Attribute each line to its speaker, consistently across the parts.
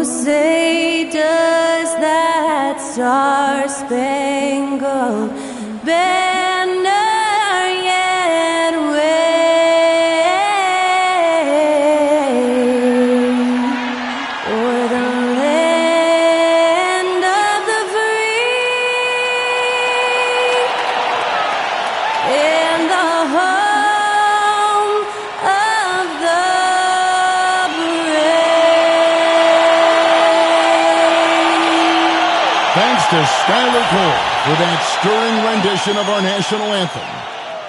Speaker 1: say, does that star-spangled banner yet wave o'er the land of the free and the home of the
Speaker 2: Thanks to Skylar Cole for that stirring rendition of our national anthem.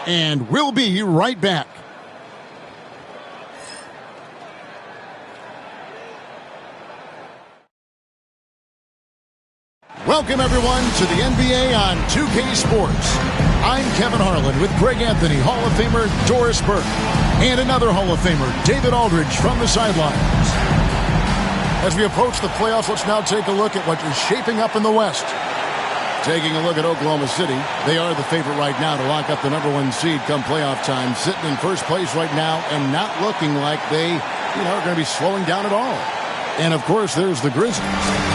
Speaker 2: And we'll be right back. Welcome, everyone, to the NBA on 2K Sports. I'm Kevin Harlan with Greg Anthony, Hall of Famer Doris Burke, and another Hall of Famer, David Aldridge, from the sidelines. As we approach the playoffs, let's now take a look at what is shaping up in the West. Taking a look at Oklahoma City, they are the favorite right now to lock up the #1 seed come playoff time, sitting in first place right now and not looking like they, are going to be slowing down at all. And, of course, there's the Grizzlies.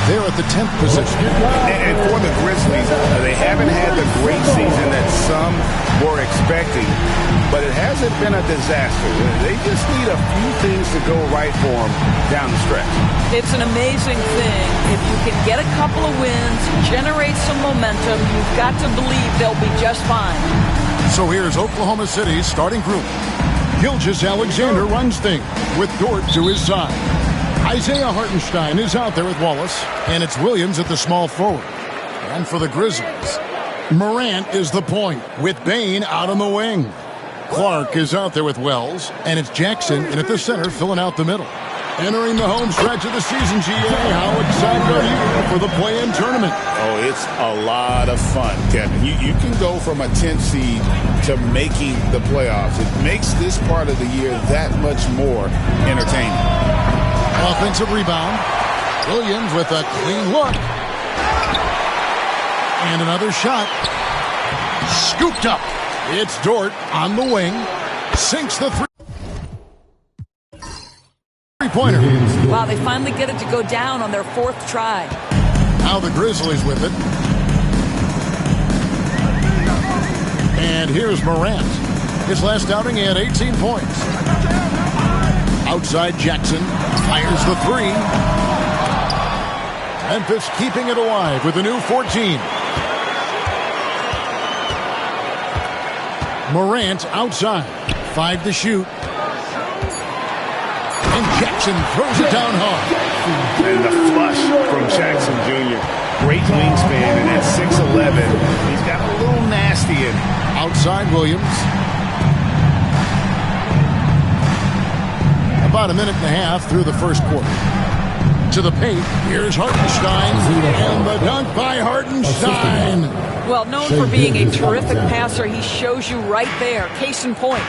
Speaker 2: They're at the 10th position.
Speaker 3: And for the Grizzlies, they haven't had the great season that some were expecting, but it hasn't been a disaster. They just need a few things to go right for them down the stretch.
Speaker 4: It's an amazing thing. If you can get a couple of wins, generate some momentum, you've got to believe they'll be just fine.
Speaker 2: So here's Oklahoma City's starting group. Gilgeous-Alexander runs things with Dort to his side. Isaiah Hartenstein is out there with Wallace, and it's Williams at the small forward. And for the Grizzlies, Morant is the point with Bane out on the wing. Clark is out there with Wells, and it's Jackson in at the center filling out the middle. Entering the home stretch of the season, GA, how excited are you for the play-in tournament?
Speaker 3: Oh, it's a lot of fun, Kevin. You can go from a 10th seed to making the playoffs. It makes this part of the year that much more entertaining.
Speaker 2: Offensive rebound. Williams with a clean look. And another shot. Scooped up. It's Dort on the wing. Sinks the three-pointer.
Speaker 4: Wow, they finally get it to go down on their 4th try.
Speaker 2: Now the Grizzlies with it. And here's Morant. His last outing, he had 18 points. Outside Jackson fires the three. Memphis keeping it alive with a new 14. Morant outside. 5 to shoot. And Jackson throws it down hard.
Speaker 3: And the flush from Jackson Jr. Great wingspan, and at 6'11", he's got a little nasty in him.
Speaker 2: Outside Williams. About a minute and a half through the first quarter. To the paint, here's Hartenstein, and the dunk by Hartenstein.
Speaker 4: Well, known for being a terrific passer, he shows you right there. Case in point.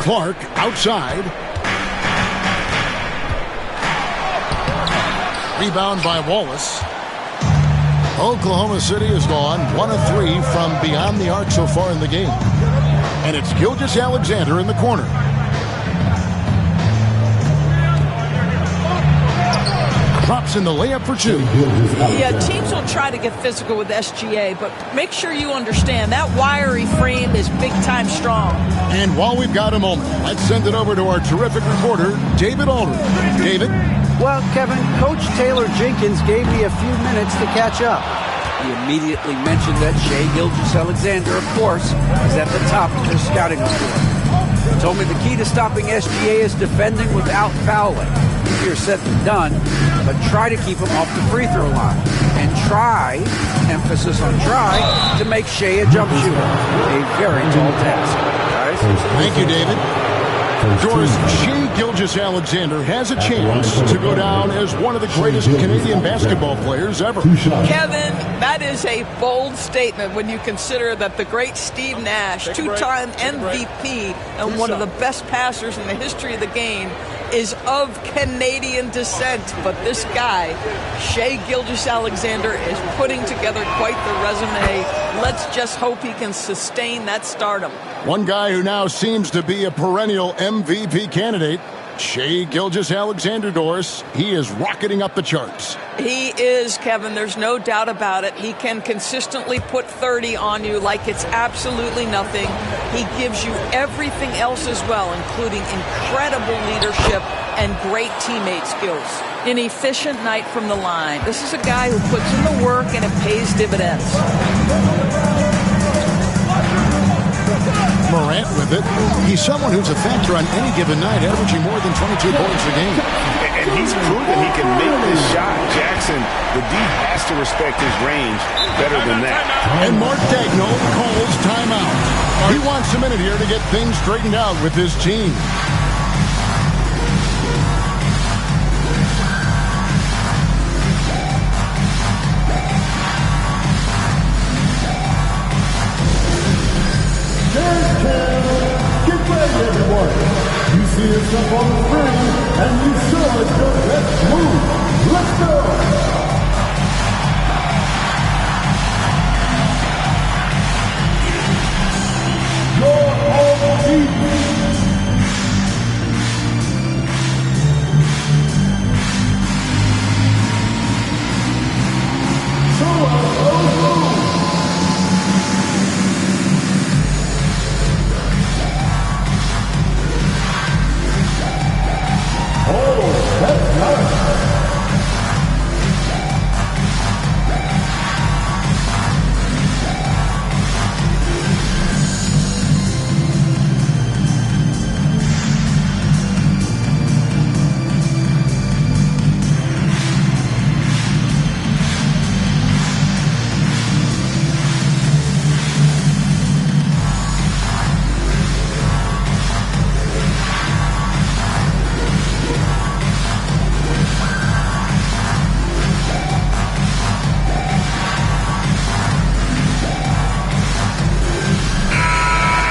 Speaker 2: Clark outside. Rebound by Wallace. Oklahoma City has gone 1 of 3 from beyond the arc so far in the game. And it's Gilgeous-Alexander in the corner. Drops in the layup for 2.
Speaker 4: Yeah, teams will try to get physical with SGA, but make sure you understand that wiry frame is big-time strong.
Speaker 2: And while we've got a moment, let's send it over to our terrific reporter, David Aldridge. David?
Speaker 5: Well, Kevin, Coach Taylor Jenkins gave me a few minutes to catch up. He immediately mentioned that Shai Gilgeous-Alexander, of course, is at the top of their scouting report. He told me the key to stopping SGA is defending without fouling. Easier said than done, but try to keep him off the free throw line. And try, emphasis on try, to make Shai a jump shooter. A very tall task. Guys?
Speaker 2: Thank you, David. Doris, Shai Gilgeous-Alexander has a chance to go down as one of the greatest Canadian basketball players ever.
Speaker 4: Kevin, that is a bold statement when you consider that the great Steve Nash, 2-time MVP and one of the best passers in the history of the game, is of Canadian descent. But this guy, Shai Gilgeous-Alexander, is putting together quite the resume. Let's just hope he can sustain that stardom.
Speaker 2: One guy who now seems to be a perennial MVP candidate, Shai Gilgeous-Alexander, Doris. He is rocketing up the charts.
Speaker 4: He is, Kevin. There's no doubt about it. He can consistently put 30 on you like it's absolutely nothing. He gives you everything else as well, including incredible leadership and great teammate skills. An efficient night from the line. This is a guy who puts in the work and it pays dividends.
Speaker 2: Morant with it. He's someone who's a factor on any given night, averaging more than 22 points a game.
Speaker 3: And he's proven he can make this shot. Jackson, the D has to respect his range better than that.
Speaker 2: And Mark Daigneault calls timeout. He wants a minute here to get things straightened out with his team.
Speaker 6: Get ready, everyone. You see yourself on the screen, and you saw your best move. Let's go. Your home team.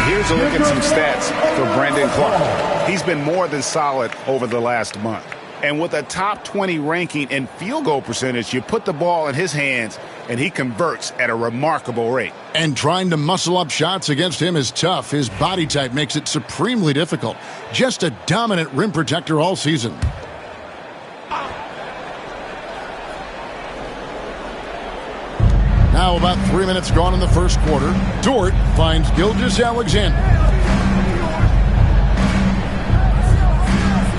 Speaker 3: Here's a look at some stats for Brandon Clark. He's been more than solid over the last month. And with a top 20 ranking in field goal percentage, you put the ball in his hands, and he converts at a remarkable rate.
Speaker 2: And trying to muscle up shots against him is tough. His body type makes it supremely difficult. Just a dominant rim protector all season. Now about 3 minutes gone in the first quarter. Dort finds Gilgeous-Alexander.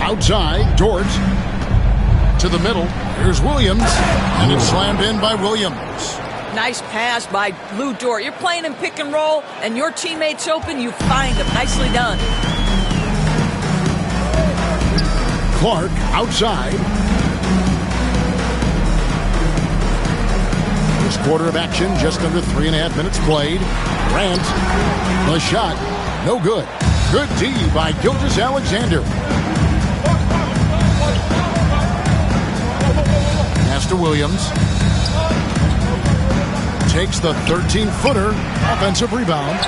Speaker 2: Outside, Dort to the middle. Here's Williams, and it's slammed in by Williams.
Speaker 4: Nice pass by Lou Dort. You're playing in pick and roll, and your teammate's open, you find him. Nicely done.
Speaker 2: Clark outside. First quarter of action, just under 3.5 minutes played. Grant, the shot, no good. Good D by Gilgeous-Alexander. Pass to Williams. Takes the 13-footer. Offensive rebound.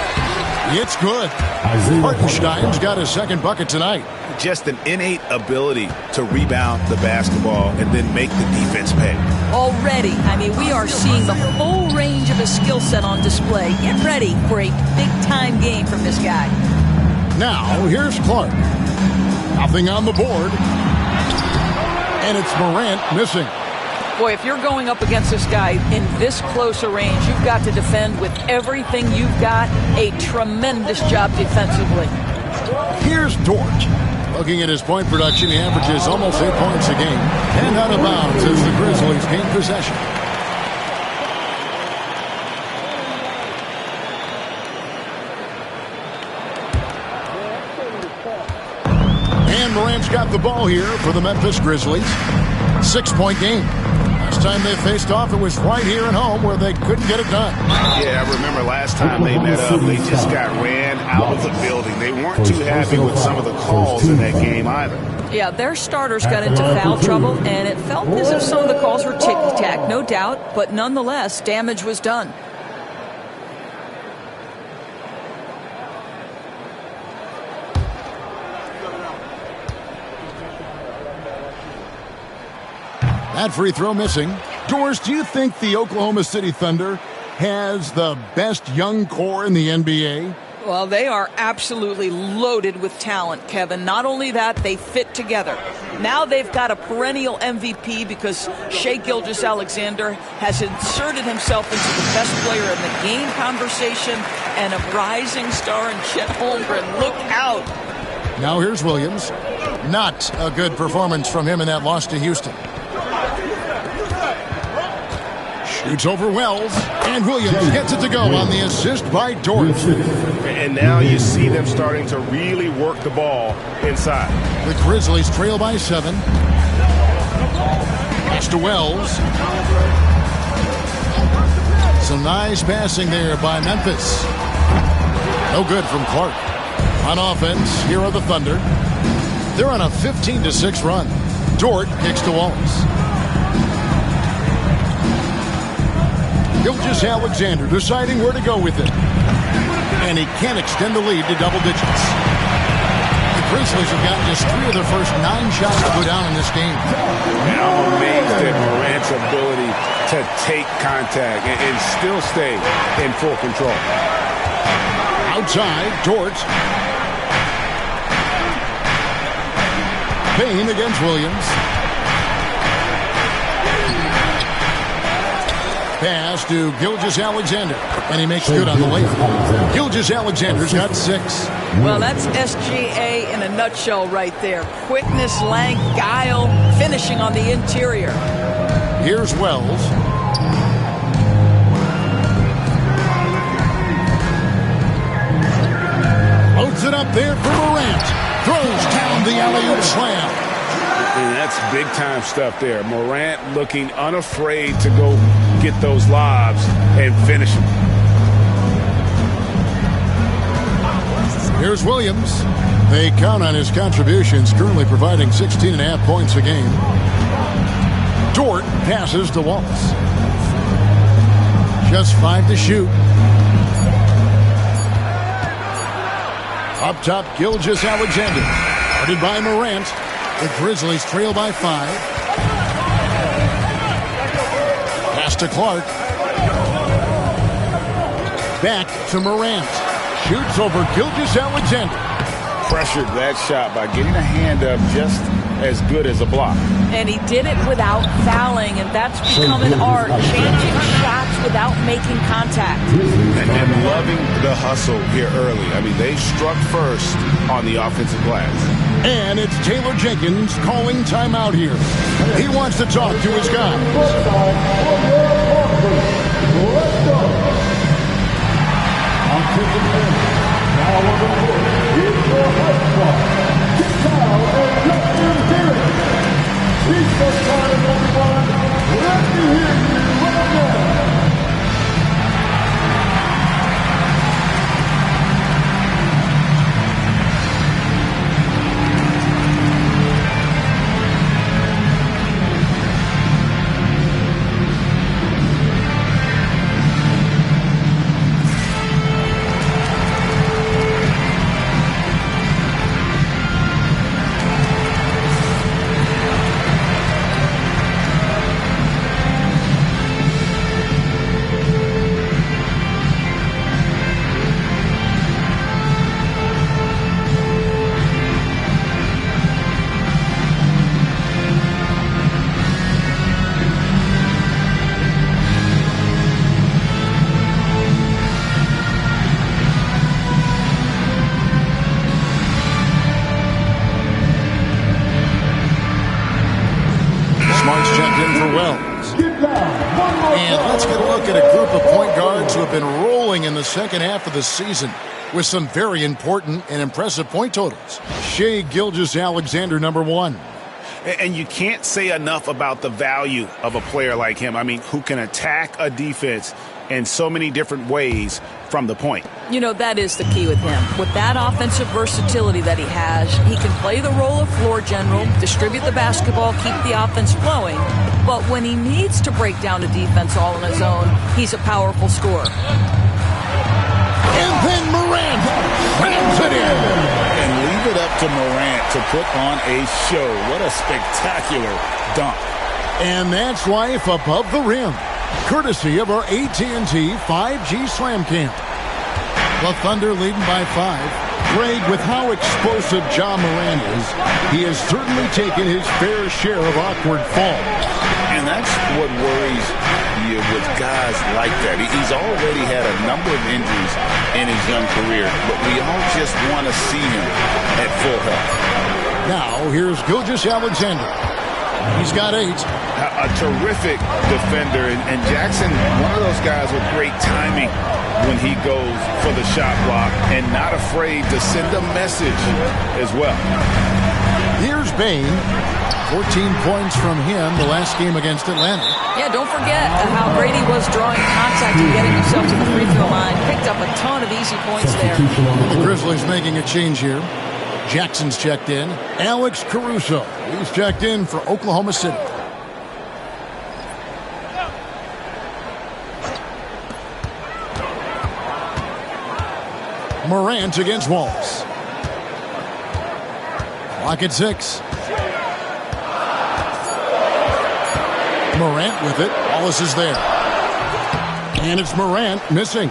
Speaker 2: It's good. Hartenstein's got his second bucket tonight.
Speaker 3: Just an innate ability to rebound the basketball and then make the defense pay.
Speaker 4: Already, I mean, we are seeing the full range of his skill set on display. Get ready for a big-time game from this guy.
Speaker 2: Now, here's Clark. Nothing on the board. And it's Morant missing.
Speaker 4: Boy, if you're going up against this guy in this close a range, you've got to defend with everything you've got. A tremendous job defensively.
Speaker 2: Here's Dort. Looking at his point production, he averages almost 8 points a game. And out of bounds as the Grizzlies gain possession. And Morant's got the ball here for the Memphis Grizzlies. 6-point game. Last time they faced off, it was right here at home where they couldn't get it done.
Speaker 3: Yeah, I remember last time they met up, they just got ran out of the building. They weren't too happy with some of the calls in that game either.
Speaker 4: Yeah, their starters got into foul trouble, and it felt as if some of the calls were ticky-tack, no doubt, but nonetheless, damage was done.
Speaker 2: That free throw missing. Doris, do you think the Oklahoma City Thunder has the best young core in the NBA?
Speaker 4: Well, they are absolutely loaded with talent, Kevin. Not only that, they fit together. Now they've got a perennial MVP because Shai Gilgeous-Alexander has inserted himself into the best player in the game conversation and a rising star in Chet Holmgren. Look out.
Speaker 2: Now here's Williams. Not a good performance from him in that loss to Houston. Shoots over Wells, and Williams gets it to go on the assist by Dort.
Speaker 3: And now you see them starting to really work the ball inside.
Speaker 2: The Grizzlies trail by 7. Pass to Wells. Some nice passing there by Memphis. No good from Clark. On offense, here are the Thunder. They're on a 15-6 run. Dort kicks to Wallace. Gilgeous-Alexander deciding where to go with it. And he can't extend the lead to double digits. The Grizzlies have gotten just 3 of their first 9 shots to go down in this game.
Speaker 3: And I'm amazed at Morant's ability to take contact and still stay in full control.
Speaker 2: Outside, Dort. Payne against Williams. Pass to Gilgeous-Alexander, and he makes good on the layup. Gilgeous-Alexander's got 6.
Speaker 4: Well, that's SGA in a nutshell right there. Quickness, length, guile, finishing on the interior.
Speaker 2: Here's Wells. Loads it up there for Morant. Throws down the alley-oop slam.
Speaker 3: And that's big-time stuff there. Morant looking unafraid to go get those lobs and finish them.
Speaker 2: Here's Williams. They count on his contributions, currently providing 16.5 points a game. Dort passes to Wallace. Just 5 to shoot. Up top, Gilgeous-Alexander. Guarded by Morant. The Grizzlies trail by 5. Pass to Clark. Back to Morant. Shoots over Gilgeous-Alexander.
Speaker 3: Pressured that shot by getting a hand up just as good as a block.
Speaker 4: And he did it without fouling, and that's become an art. Changing shots without making contact.
Speaker 3: And loving the hustle here early. I mean, they struck first on the offensive glass.
Speaker 2: And it's Taylor Jenkins calling timeout here. He wants to talk to his guys. Smart's checked in for Wells. And let's get a look at a group of point guards who have been rolling in the second half of the season with some very important and impressive point totals. Shai Gilgeous-Alexander, number 1.
Speaker 3: And you can't say enough about the value of a player like him. I mean, who can attack a defense in so many different ways from the point.
Speaker 4: You know, that is the key with him. With that offensive versatility that he has, he can play the role of floor general, distribute the basketball, keep the offense flowing. But when he needs to break down a defense all on his own, he's a powerful scorer.
Speaker 2: And then Morant rams it in.
Speaker 7: And leave it up to Morant to put on a show. What a spectacular dunk.
Speaker 2: And that's life above the rim, courtesy of our AT&T 5G Slam Camp. The Thunder leading by 5. Greg, with how explosive Ja Morant is, he has certainly taken his fair share of awkward falls.
Speaker 7: And that's what worries you with guys like that. He's already had a number of injuries in his young career, but we all just want to see him at full health.
Speaker 2: Now, here's Gilgeous-Alexander. He's got 8.
Speaker 3: A terrific defender, and Jackson, one of those guys with great timing when he goes for the shot block and not afraid to send a message as well.
Speaker 2: Here's Bane. 14 points from him the last game against Atlanta.
Speaker 4: Yeah, don't forget how great he was drawing contact and getting himself to the free throw line. Picked up a ton of easy points there.
Speaker 2: The Grizzlies making a change here. Jackson's checked in. Alex Caruso. He's checked in for Oklahoma City. Morant against Wallace. Clock at 6. Morant with it. Wallace is there. And it's Morant missing.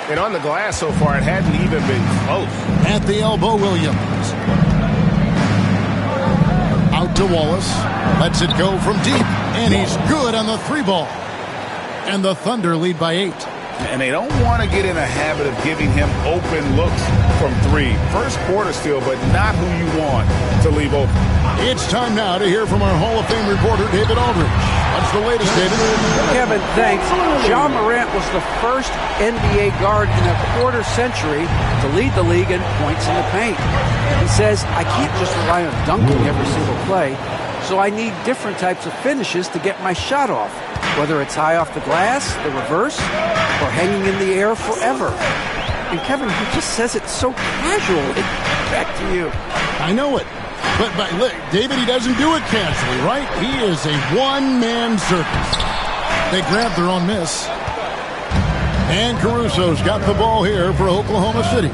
Speaker 3: And on the glass so far, it hadn't even been close.
Speaker 2: At the elbow, Williams. Out to Wallace. Lets it go from deep. And he's good on the 3 ball. And the Thunder lead by 8.
Speaker 3: And they don't want to get in a habit of giving him open looks from 3. First quarter still, but not who you want to leave open.
Speaker 2: It's time now to hear from our Hall of Fame reporter, David Aldridge. What's the latest, David?
Speaker 5: Kevin, thanks. Ja Morant was the first NBA guard in a quarter century to lead the league in points in the paint. He says, I can't just rely on dunking every single play, so I need different types of finishes to get my shot off, whether it's high off the glass, the reverse, or hanging in the air forever. And Kevin, he just says it so casually. Back to you.
Speaker 2: I know it. But look, David, he doesn't do it casually, right? He is a one-man circus. They grab their own miss. And Caruso's got the ball here for Oklahoma City.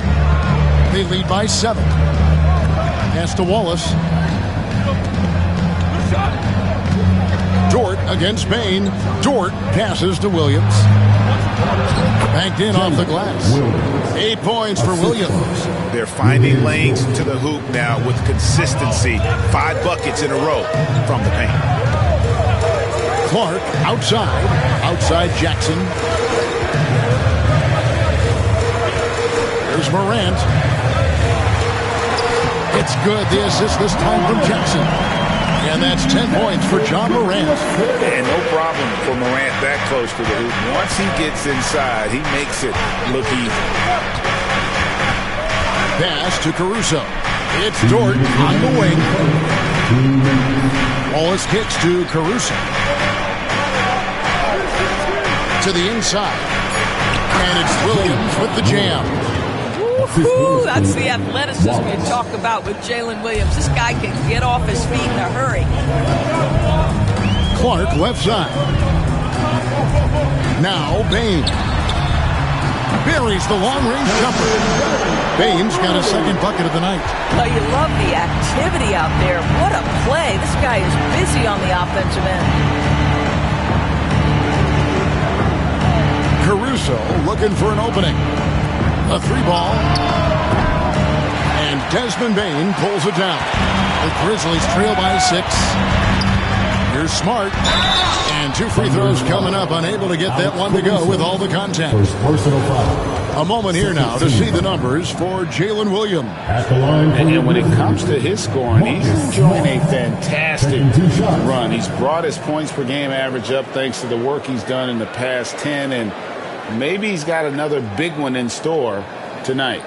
Speaker 2: They lead by 7. Pass to Wallace. Dort against Bane. Dort passes to Williams. Banked in off the glass. 8 points for Williams.
Speaker 3: They're finding lanes to the hoop now with consistency. 5 buckets in a row from the paint.
Speaker 2: Clark outside. Outside Jackson. Here's Morant. It's good. The assist this time from Jackson. And that's 10 points for Ja Morant.
Speaker 3: And no problem for Morant that close to the hoop. Once he gets inside, he makes it look easy.
Speaker 2: Pass to Caruso. It's Dort on the wing. Wallace kicks to Caruso. To the inside. And it's Williams with the jam.
Speaker 4: Woo-hoo, that's the athleticism you talk about with Jalen Williams. This guy can get off his feet in a hurry.
Speaker 2: Clark left side. Now Bane. Buries the long-range jumper. Bane's got a second bucket of the night.
Speaker 4: Oh, you love the activity out there. What a play. This guy is busy on the offensive end.
Speaker 2: Caruso looking for an opening. A 3 ball. And Desmond Bane pulls it down. The Grizzlies trail by 6. Here's Smart. And 2 free throws coming up. Unable to get that one to go with all the contact. A moment here now to see the numbers for Jalen Williams.
Speaker 7: And when it comes to his scoring, he's enjoying a fantastic run. He's brought his points per game average up thanks to the work he's done in the past 10, and maybe he's got another big one in store tonight.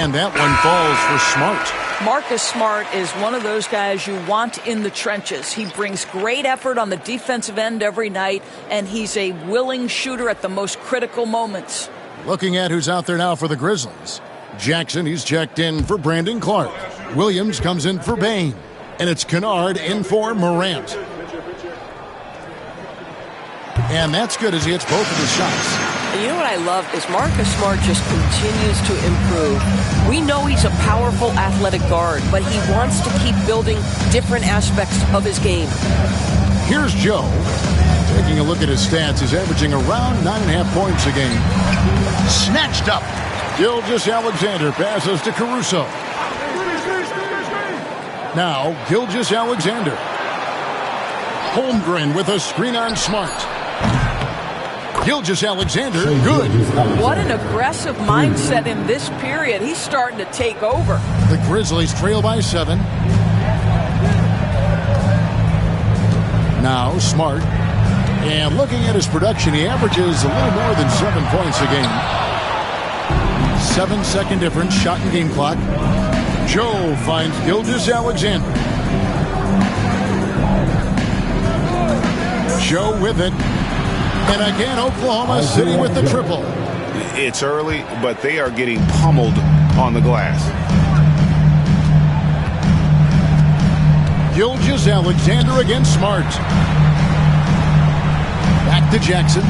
Speaker 2: And that one falls for Smart.
Speaker 4: Marcus Smart is one of those guys you want in the trenches. He brings great effort on the defensive end every night, and he's a willing shooter at the most critical moments.
Speaker 2: Looking at who's out there now for the Grizzlies. Jackson, he's checked in for Brandon Clark. Williams comes in for Bane. And it's Kennard in for Morant. And that's good as he hits both of his shots.
Speaker 8: And you know what I love is Marcus Smart just continues to improve. We know he's a powerful athletic guard, but he wants to keep building different aspects of his game.
Speaker 2: Here's Joe. Taking a look at his stats, he's averaging around 9.5 points a game. Snatched up. Gilgeous-Alexander passes to Caruso. Now, Gilgeous-Alexander. Holmgren with a screen on Smart. Gilgeous-Alexander, good.
Speaker 4: What an aggressive mindset in this period. He's starting to take over.
Speaker 2: The Grizzlies trail by 7. Now, Smart. And looking at his production, he averages a little more than 7 points a game. 7-second difference, shot and game clock. Joe finds Gilgeous-Alexander. Joe with it. And again, Oklahoma City with the triple.
Speaker 3: It's early, but they are getting pummeled on the glass.
Speaker 2: Gilgeous-Alexander against Smart. Back to Jackson.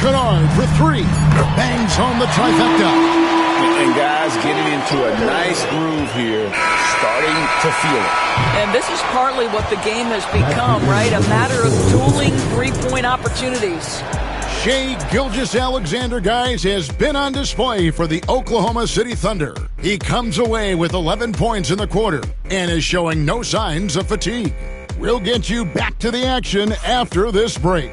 Speaker 2: Kennard for 3. Bangs home the trifecta.
Speaker 3: And guys getting into a nice groove here, starting to feel it.
Speaker 4: And this is partly what the game has become, right? A matter of dueling three-point opportunities.
Speaker 2: Shai Gilgeous-Alexander, guys, has been on display for the Oklahoma City Thunder. He comes away with 11 points in the quarter and is showing no signs of fatigue. We'll get you back to the action after this break.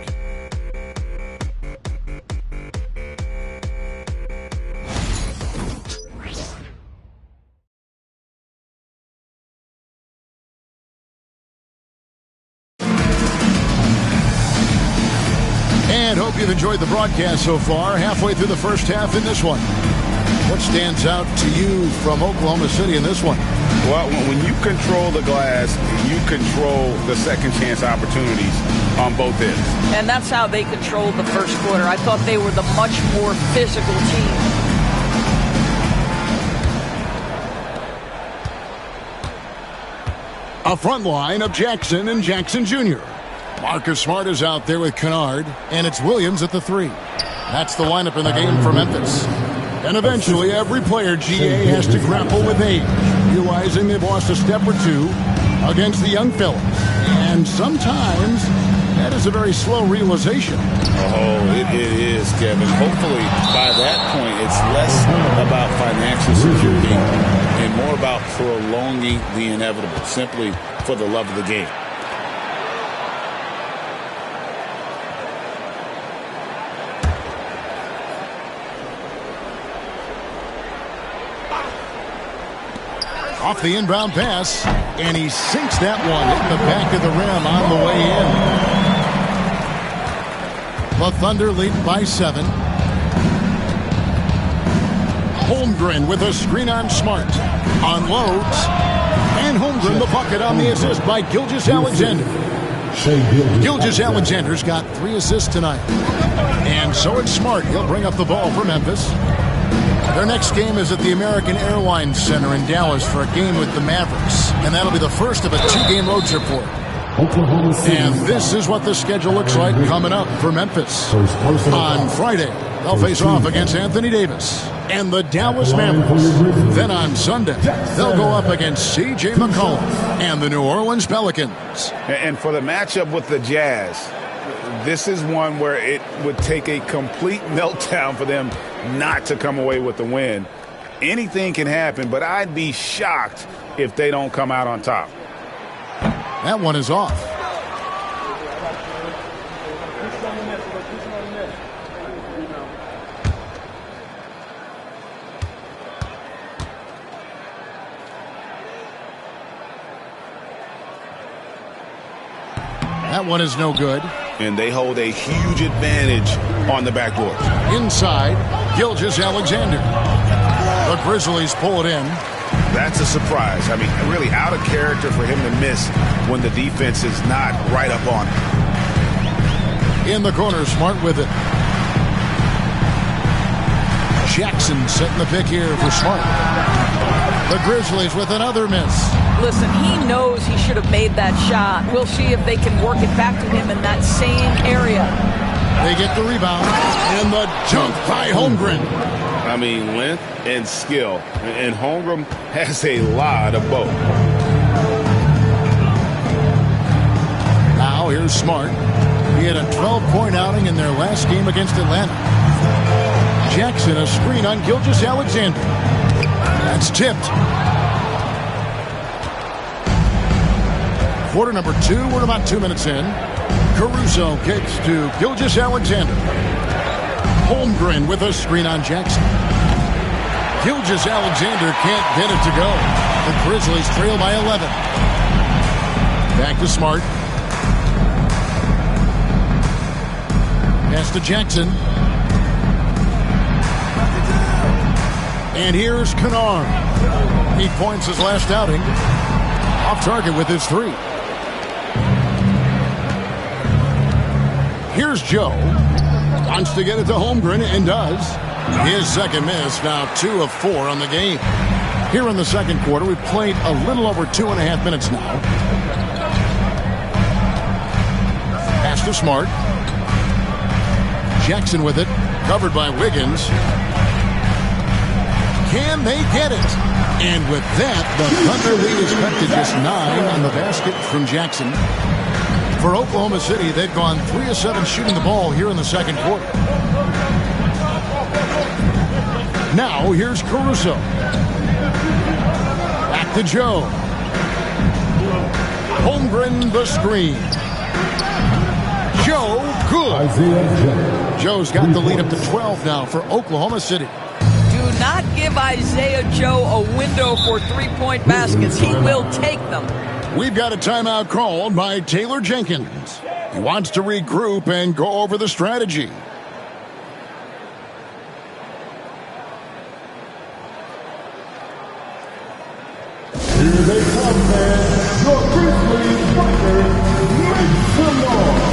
Speaker 2: And hope you've enjoyed the broadcast so far. Halfway through the first half in this one. What stands out to you from Oklahoma City in this one?
Speaker 3: Well, when you control the glass, you control the second chance opportunities on both ends.
Speaker 4: And that's how they controlled the first quarter. I thought they were the much more physical team.
Speaker 2: A front line of Jackson and Jackson Jr. Marcus Smart is out there with Kennard, and it's Williams at the 3. That's the lineup in the game for Memphis. And eventually, every player, GA, has to grapple with age, realizing they've lost a step or two against the young fellas. And sometimes, that is a very slow realization.
Speaker 7: Oh, it is, Kevin. Hopefully, by that point, it's less about financial security and more about prolonging the inevitable, simply for the love of the game.
Speaker 2: Off the inbound pass, and he sinks that one in the back of the rim on the way in. The Thunder lead by 7. Holmgren with a screen on Smart. Unloads. And Holmgren the bucket on the assist by Gilgeous-Alexander. Gilgeous-Alexander's got 3 assists tonight. And so it's Smart. He'll bring up the ball for Memphis. Their next game is at the American Airlines Center in Dallas for a game with the Mavericks. And that'll be the first of a 2-game road trip for them. And this is what the schedule looks like coming up for Memphis. On Friday, they'll face off against Anthony Davis and the Dallas Mavericks. Then on Sunday, they'll go up against C.J. McCollum and the New Orleans Pelicans.
Speaker 3: And for the matchup with the Jazz, this is one where it would take a complete meltdown for them not to come away with the win. Anything can happen, but I'd be shocked if they don't come out on top.
Speaker 2: That one is off. That one is no good.
Speaker 3: And they hold a huge advantage on the backboard.
Speaker 2: Inside, Gilgeous-Alexander. The Grizzlies pull it in.
Speaker 3: That's a surprise. I mean, really out of character for him to miss when the defense is not right up on him.
Speaker 2: In the corner, Smart with it. Jackson setting the pick here for Smart. The Grizzlies with another miss.
Speaker 4: Listen, he knows he should have made that shot. We'll see if they can work it back to him in that same area.
Speaker 2: They get the rebound, and the dunk by Holmgren.
Speaker 7: I mean, length and skill. And Holmgren has a lot of both.
Speaker 2: Now here's Smart. He had a 12-point outing in their last game against Atlanta. Jackson, a screen on Gilgeous-Alexander. That's tipped. Quarter number 2. We're about 2 minutes in. Caruso kicks to Gilgeous-Alexander. Holmgren with a screen on Jackson. Gilgeous-Alexander can't get it to go. The Grizzlies trail by 11. Back to Smart. Pass to Jackson. And here's Kennard. He points his last outing. Off target with his 3. Here's Joe. Wants to get it to Holmgren and does. His second miss, now 2 of 4 on the game. Here in the second quarter, we've played a little over 2.5 minutes now. Pass to Smart. Jackson with it, covered by Wiggins. Can they get it? And with that, the Thunder lead is cut to just 9 on the basket from Jackson. For Oklahoma City, they've gone 3 of 7 shooting the ball here in the second quarter. Now, here's Caruso. Back to Joe. Holmgren the screen. Joe, good. Joe's got the lead up to 12 now for Oklahoma City.
Speaker 4: Do not give Isaiah Joe a window for three-point baskets. He will take them.
Speaker 2: We've got a timeout called by Taylor Jenkins. He wants to regroup and go over the strategy.
Speaker 6: Here they come, man. Your Grizzlies fighter, make some noise.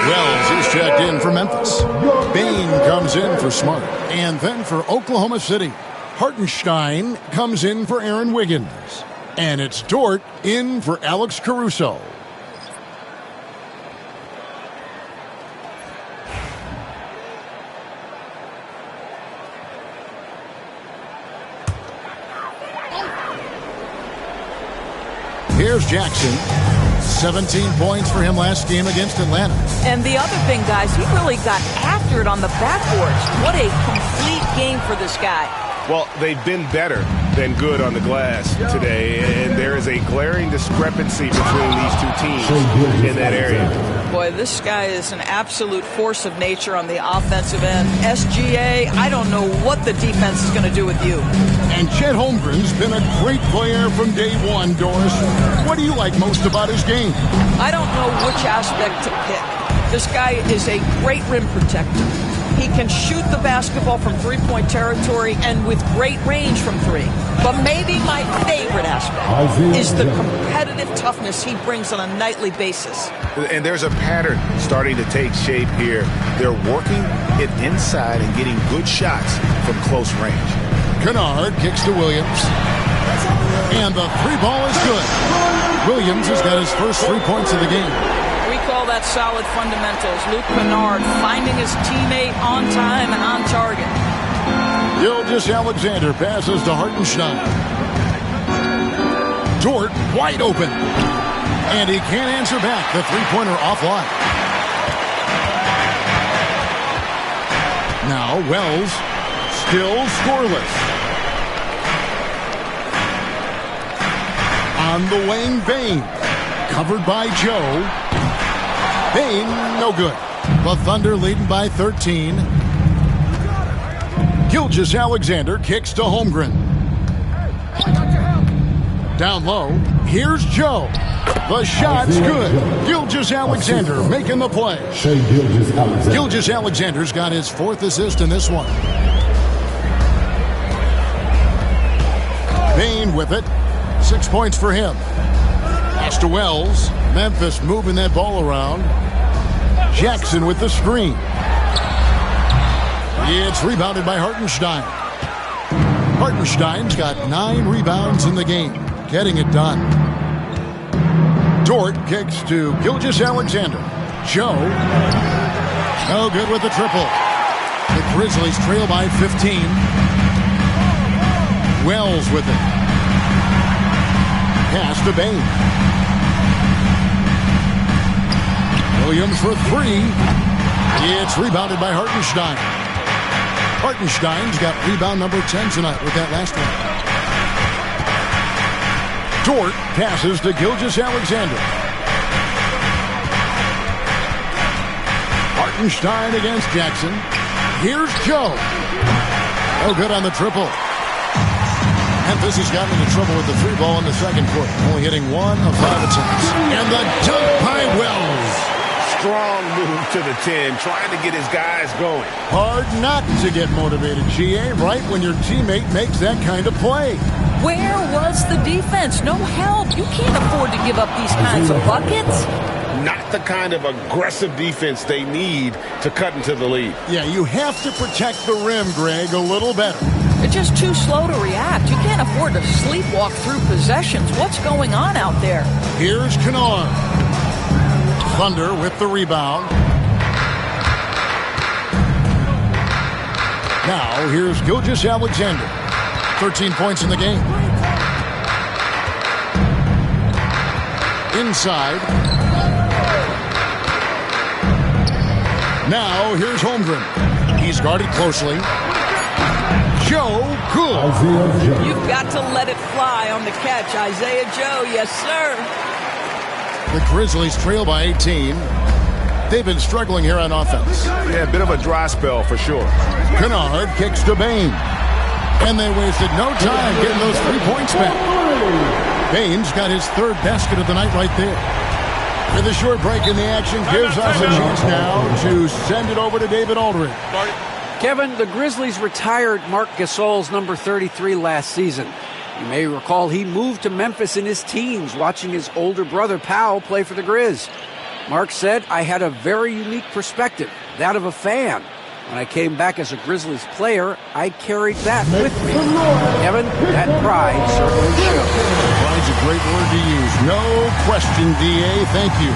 Speaker 2: Wells is checked in for Memphis. Bain comes in for Smart. And then for Oklahoma City, Hartenstein comes in for Aaron Wiggins. And it's Dort in for Alex Caruso. Here's Jackson. 17 points for him last game against Atlanta.
Speaker 4: And the other thing, guys, he really got after it on the backboards. What a complete game for this guy.
Speaker 3: Well, they've been better than good on the glass today, and there is a glaring discrepancy between these two teams in that area.
Speaker 4: Boy, this guy is an absolute force of nature on the offensive end. SGA, I don't know what the defense is going to do with you.
Speaker 2: And Chet Holmgren's been a great player from day one, Doris. What do you like most about his game?
Speaker 4: I don't know which aspect to pick. This guy is a great rim protector. He can shoot the basketball from three-point territory and with great range from 3. But maybe my favorite aspect is the competitive toughness he brings on a nightly basis.
Speaker 3: And there's a pattern starting to take shape here. They're working it inside and getting good shots from close range.
Speaker 2: Kennard kicks to Williams. And the 3-ball is good. Williams has got his first 3 points of the game.
Speaker 4: We call that solid fundamentals. Luke Kennard finding his teammate on time and on target.
Speaker 2: Gilgeous-Alexander passes to Hartenstein. Dort wide open. And he can't answer back. The three-pointer offline. Now Wells still scoreless. On the wing, Bane. Covered by Joe. Bane, no good. The Thunder leading by 13. Gilgeous-Alexander kicks to Holmgren. Down low, here's Joe. The shot's good. Gilgeous-Alexander making the play. Gilgeous-Alexander's got his 4th assist in this one. Bane with it. 6 points for him. Pass to Wells. Memphis moving that ball around. Jackson with the screen. It's rebounded by Hartenstein. Hartenstein's got 9 rebounds in the game. Getting it done. Dort kicks to Gilgeous-Alexander. Joe. No good with the triple. The Grizzlies trail by 15. Wells with it. Pass to Bane. Williams for 3. It's rebounded by Hartenstein. Hartenstein's got rebound number 10 tonight with that last one. Dort passes to Gilgeous-Alexander. Hartenstein against Jackson. Here's Joe. No good on the triple. Memphis has gotten into trouble with the 3 ball in the second quarter, only hitting 1 of 5 attempts. And the dunk by Wells.
Speaker 3: Strong move to the 10, trying to get his guys going.
Speaker 2: Hard not to get motivated, GA, right when your teammate makes that kind of play.
Speaker 8: Where was the defense? No help. You can't afford to give up these kinds of buckets.
Speaker 3: Not the kind of aggressive defense they need to cut into the lead.
Speaker 2: Yeah, you have to protect the rim, Greg, a little better.
Speaker 8: They're just too slow to react. You can't afford to sleepwalk through possessions. What's going on out there?
Speaker 2: Here's Kennard. Thunder with the rebound. Now, here's Gilgeous-Alexander. 13 points in the game. Inside. Now, here's Holmgren. He's guarded closely. Joe, good.
Speaker 4: You've got to let it fly on the catch. Isaiah Joe, yes, sir.
Speaker 2: The Grizzlies trail by 18. They've been struggling here on offense.
Speaker 3: Yeah, a bit of a dry spell for sure.
Speaker 2: Kennard kicks to Bane. And they wasted no time getting those 3 points back. Bane's got his 3rd basket of the night right there. With a short break in the action gives us a chance now to send it over to David Aldridge.
Speaker 5: Kevin, the Grizzlies retired Marc Gasol's number 33 last season. You may recall he moved to Memphis in his teens, watching his older brother Powell play for the Grizz. Mark said, "I had a very unique perspective, that of a fan. When I came back as a Grizzlies player, I carried that with me." Kevin, that pride certainly shows.
Speaker 2: Pride's a great word to use. No question, DA. Thank you.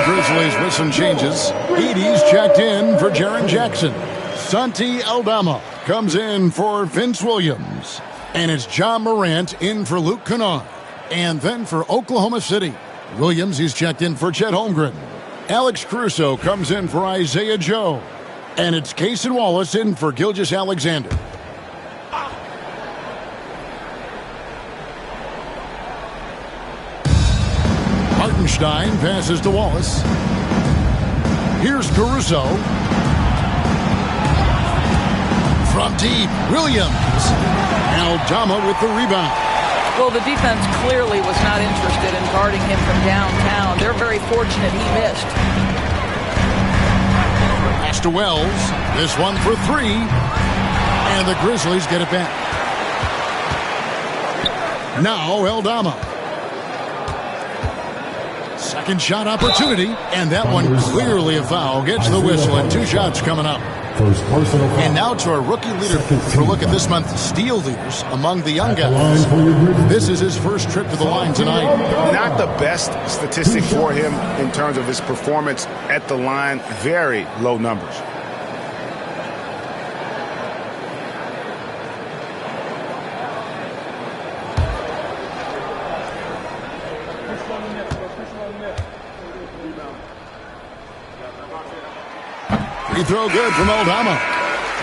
Speaker 2: Grizzlies with some changes. Edie's checked in for Jaren Jackson. Santi Aldama comes in for Vince Williams. And it's John Morant in for Luke Kennard. And then for Oklahoma City, Williams, he's checked in for Chet Holmgren. Alex Caruso comes in for Isaiah Joe. And it's Cason Wallace in for Gilgeous-Alexander. Hartenstein passes to Wallace. Here's Caruso. From deep, Williams. Aldama with the rebound.
Speaker 4: Well, the defense clearly was not interested in guarding him from downtown. They're very fortunate he missed.
Speaker 2: Pass to Wells. This one for three. And the Grizzlies get it back. Now Aldama. Second shot opportunity. And that one clearly a foul. Gets the whistle and 2 shots coming up.
Speaker 6: First personal foul.
Speaker 2: And now to our rookie leader for a look at this month's steal leaders among the young guys. This is his first trip to the line tonight.
Speaker 3: Not the best statistic for him in terms of his performance at the line. Very low numbers.
Speaker 2: Free throw good from Aldama.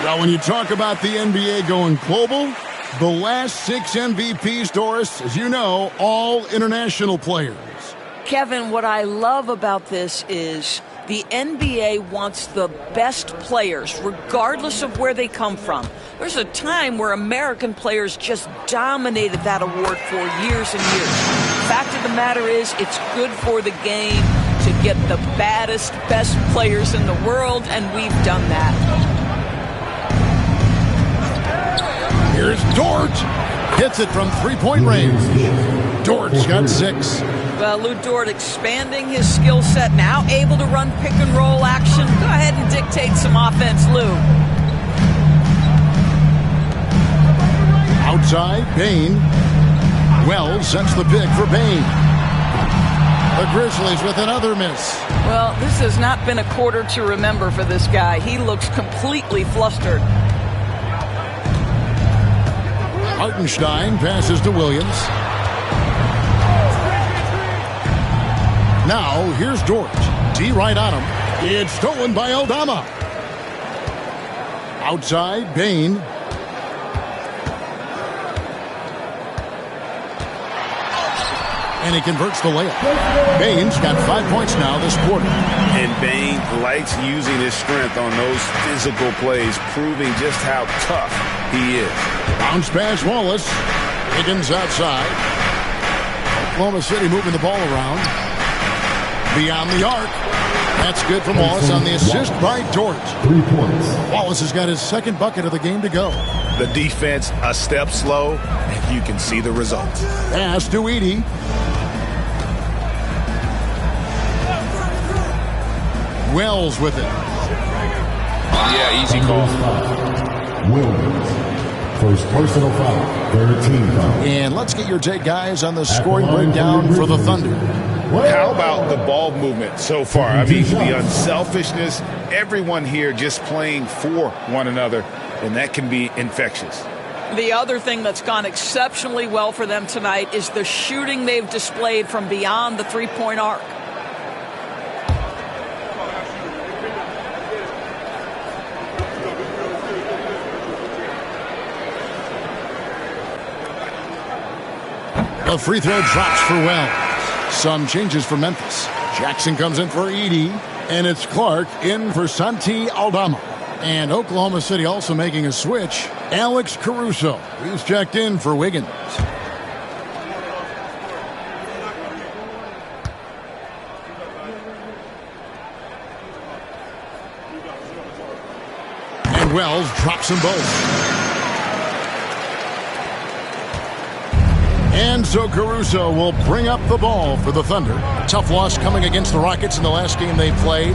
Speaker 2: Well, when you talk about the NBA going global, the last 6 MVPs, Doris, as you know, all international players.
Speaker 8: Kevin, what I love about this is the NBA wants the best players, regardless of where they come from. There's a time where American players just dominated that award for years and years. Fact of the matter is, it's good for the game to get the baddest, best players in the world, and we've done that.
Speaker 2: Here's Dort. Hits it from three-point range. Dort's got 6.
Speaker 4: Well, Lou Dort expanding his skill set, now able to run pick-and-roll action. Go ahead and dictate some offense, Lou.
Speaker 2: Outside, Bain. Wells sets the pick for Bain. The Grizzlies with another miss.
Speaker 4: Well, this has not been a quarter to remember for this guy. He looks completely flustered.
Speaker 2: Hartenstein passes to Williams. Now, here's Dort. D right on him. It's stolen by Aldama. Outside, Bain. And he converts the layup. Bain's got 5 points now this quarter.
Speaker 3: And Bain likes using his strength on those physical plays, proving just how tough he is.
Speaker 2: Bounce pass Wallace. Higgins outside. Oklahoma City moving the ball around. Beyond the arc. That's good from Wallace on the assist by Dort.
Speaker 6: 3 points.
Speaker 2: Wallace has got his second bucket of the game to go.
Speaker 3: The defense a step slow, and you can see the result.
Speaker 2: Pass to Edey. Wells with it.
Speaker 7: Yeah, easy call.
Speaker 6: Williams. First personal foul. 13 foul.
Speaker 2: And let's get your take, guys, on the scoring breakdown for the Thunder.
Speaker 3: How about the ball movement so far? I mean, the unselfishness, everyone here just playing for one another, and that can be infectious.
Speaker 4: The other thing that's gone exceptionally well for them tonight is the shooting they've displayed from beyond the three-point arc.
Speaker 2: The free throw drops for Wells. Some changes for Memphis. Jackson comes in for Edey, and it's Clark in for Santi Aldama. And Oklahoma City also making a switch. Alex Caruso, who's checked in for Wiggins. And Wells drops them both. And so Caruso will bring up the ball for the Thunder. Tough loss coming against the Rockets in the last game they played.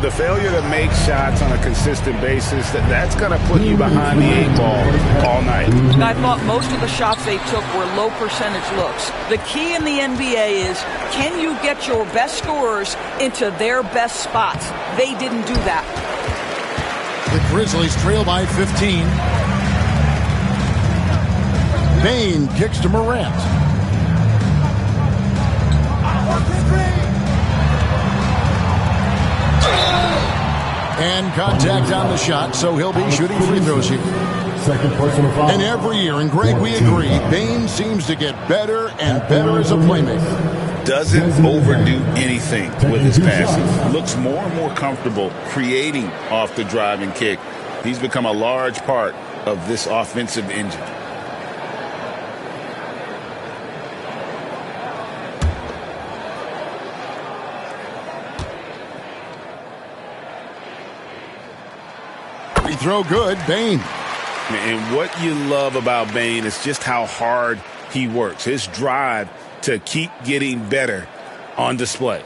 Speaker 3: The failure to make shots on a consistent basis, that's going to put you behind the 8 ball all night.
Speaker 4: I thought most of the shots they took were low percentage looks. The key in the NBA is, can you get your best scorers into their best spots? They didn't do that.
Speaker 2: The Grizzlies trail by 15. Bain kicks to Morant. And contact on the shot, so he'll be shooting free throws here.
Speaker 6: Second personal foul.
Speaker 2: And every year, and Greg, we agree, Bane seems to get better and better as a playmaker.
Speaker 7: Doesn't overdo anything with his passing. Looks more and more comfortable creating off the driving kick. He's become a large part of this offensive engine.
Speaker 2: Free throw good, Bane.
Speaker 7: And what you love about Bane is just how hard he works. His drive to keep getting better on display.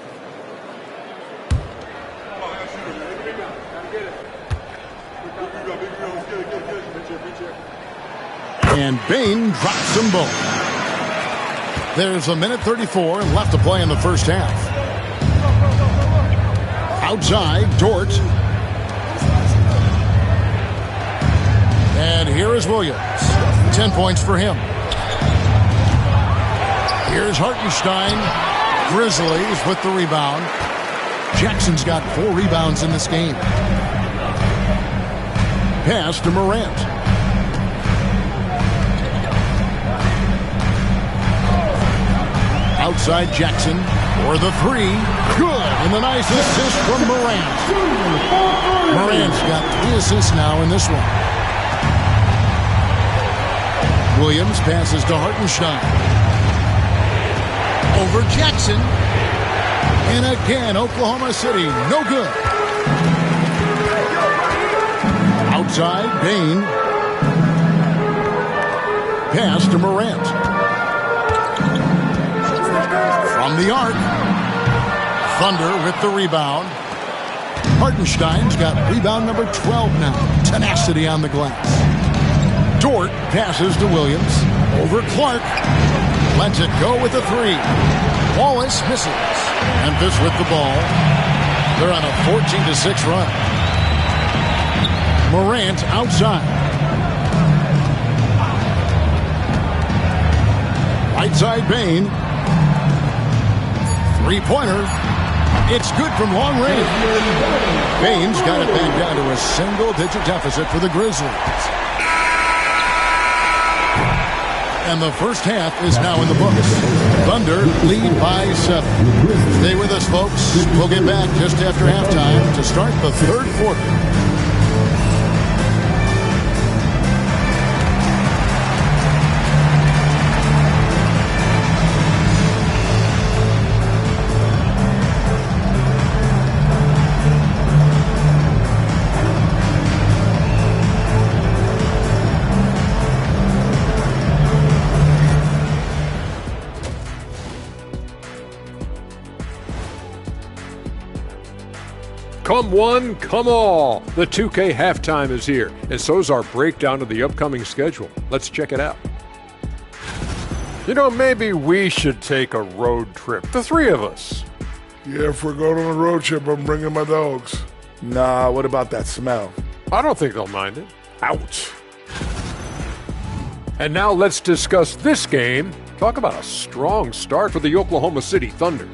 Speaker 2: And Bane drops them both. There's a minute 34 left to play in the first half. Outside, Dort. And here is Williams. 10 points for him. Here's Hartenstein. Grizzlies with the rebound. Jackson's got 4 rebounds in this game. Pass to Morant. Outside Jackson for the 3. Good. And the nice assist from Morant. Morant's got 3 assists now in this one. Williams passes to Hartenstein. Over Jackson. And again, Oklahoma City, no good. Outside, Bane. Pass to Morant. From the arc. Thunder with the rebound. Hartenstein's got rebound number 12 now. Tenacity on the glass. Dort passes to Williams. Over Clark. Lets it go with the 3. Wallace misses. Memphis with the ball. They're on a 14-6 run. Morant outside. Right side Bane. 3-pointer. It's good from long range. Bane's got it back down to a single-digit deficit for the Grizzlies. And the first half is now in the books. Thunder lead by 7. Stay with us, folks. We'll get back just after halftime to start the third quarter.
Speaker 9: Come one, come all. The 2K halftime is here, and so's our breakdown of the upcoming schedule. Let's check it out. You know, maybe we should take a road trip, the 3 of us.
Speaker 10: Yeah, if we're going on a road trip, I'm bringing my dogs.
Speaker 3: Nah, what about that smell?
Speaker 9: I don't think they'll mind it.
Speaker 3: Ouch.
Speaker 9: And now let's discuss this game. Talk about a strong start for the Oklahoma City Thunder.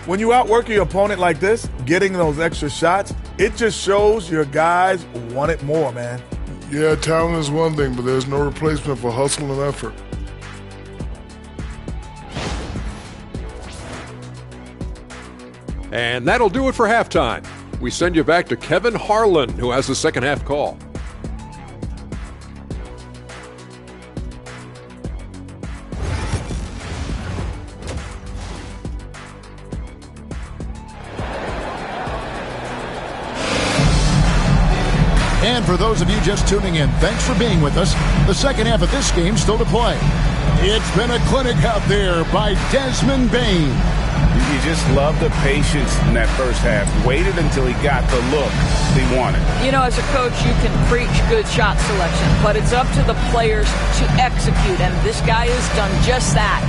Speaker 10: When you outwork your opponent like this, getting those extra shots, it just shows your guys want it more, man.
Speaker 6: Yeah, talent is one thing, but there's no replacement for hustle and effort.
Speaker 9: And that'll do it for halftime. We send you back to Kevin Harlan, who has the second half call.
Speaker 2: And for those of you just tuning in, thanks for being with us. The second half of this game still to play. It's been a clinic out there by Desmond Bane.
Speaker 7: You just love the patience in that first half. Waited until he got the look he wanted.
Speaker 8: You know, as a coach, you can preach good shot selection, but it's up to the players to execute, and this guy has done just that.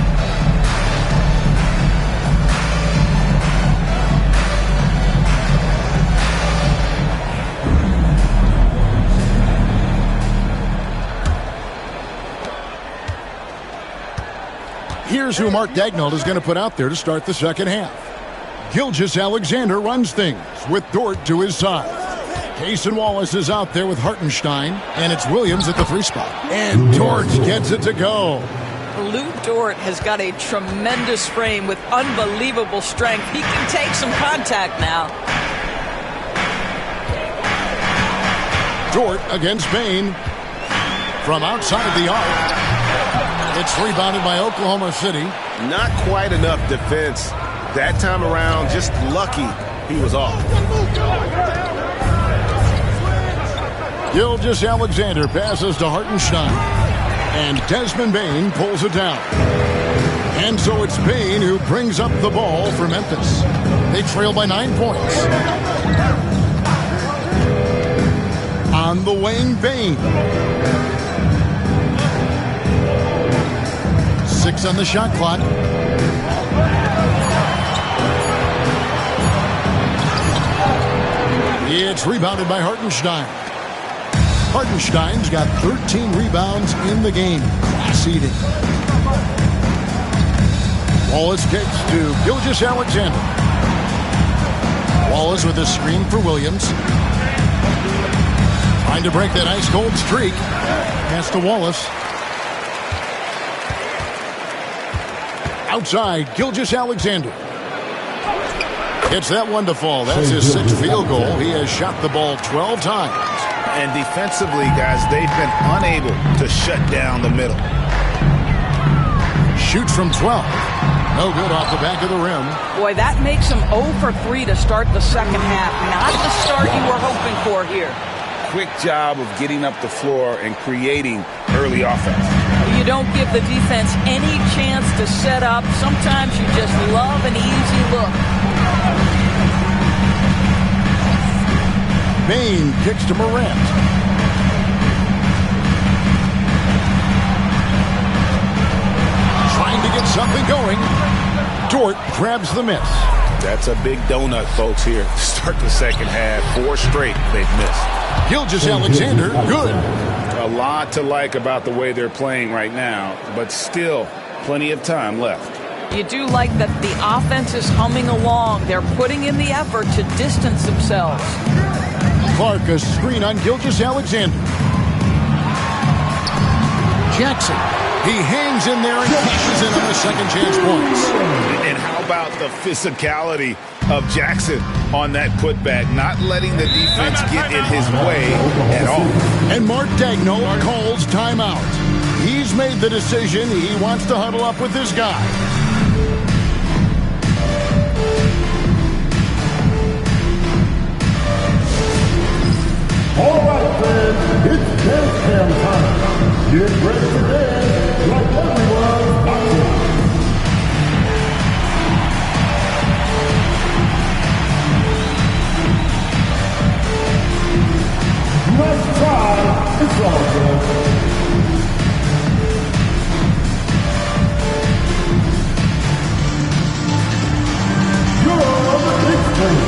Speaker 2: Here's who Mark Daigneault is going to put out there to start the second half. Gilgeous-Alexander runs things with Dort to his side. Cason Wallace is out there with Hartenstein, and it's Williams at the 3 spot. And Dort gets it to go.
Speaker 4: Lou Dort has got a tremendous frame with unbelievable strength. He can take some contact now.
Speaker 2: Dort against Bain from outside the arc. It's rebounded by Oklahoma City.
Speaker 3: Not quite enough defense that time around. Just lucky he was off.
Speaker 2: Gilgeous-Alexander passes to Hartenstein. And Desmond Bain pulls it down. And so it's Bain who brings up the ball for Memphis. They trail by 9 points. On the wing, Bain. 6 on the shot clock. It's rebounded by Hartenstein. Hartenstein's got 13 rebounds in the game. Class eating. Wallace kicks to Gilgeous-Alexander. Wallace with a screen for Williams. Trying to break that ice-cold streak. Pass to Wallace. Outside, Gilgeous-Alexander. It's that one to fall. That's his 6th field goal. He has shot the ball 12 times.
Speaker 3: And defensively, guys, they've been unable to shut down the middle.
Speaker 2: Shoots from 12. No good off the back of the rim.
Speaker 8: Boy, that makes him 0 for 3 to start the second half. Not the start you were hoping for here.
Speaker 3: Quick job of getting up the floor and creating early offense.
Speaker 8: You don't give the defense any chance to set up. Sometimes you just love an easy look.
Speaker 2: Bain kicks to Morant. Trying to get something going. Dort grabs the miss.
Speaker 3: That's a big donut, folks, here to start the second half. 4 straight they've missed.
Speaker 2: Gilgeous-Alexander, good.
Speaker 7: A lot to like about the way they're playing right now, but still plenty of time left.
Speaker 8: You do like that the offense is humming along. They're putting in the effort to distance themselves.
Speaker 2: Clark, a screen on Gilgeous-Alexander. Jackson, he hangs in there and cashes in on the second chance points.
Speaker 3: And how about the physicality of Jackson on that putback, not letting the defense get in his way at all.
Speaker 2: And Mark Daigneault calls timeout. He's made the decision. He wants to huddle up with his guy.
Speaker 6: All right, fans, it's dance cam time. Get ready to dance like everyone's watching. Nice try. It's all good. You're on the big screen.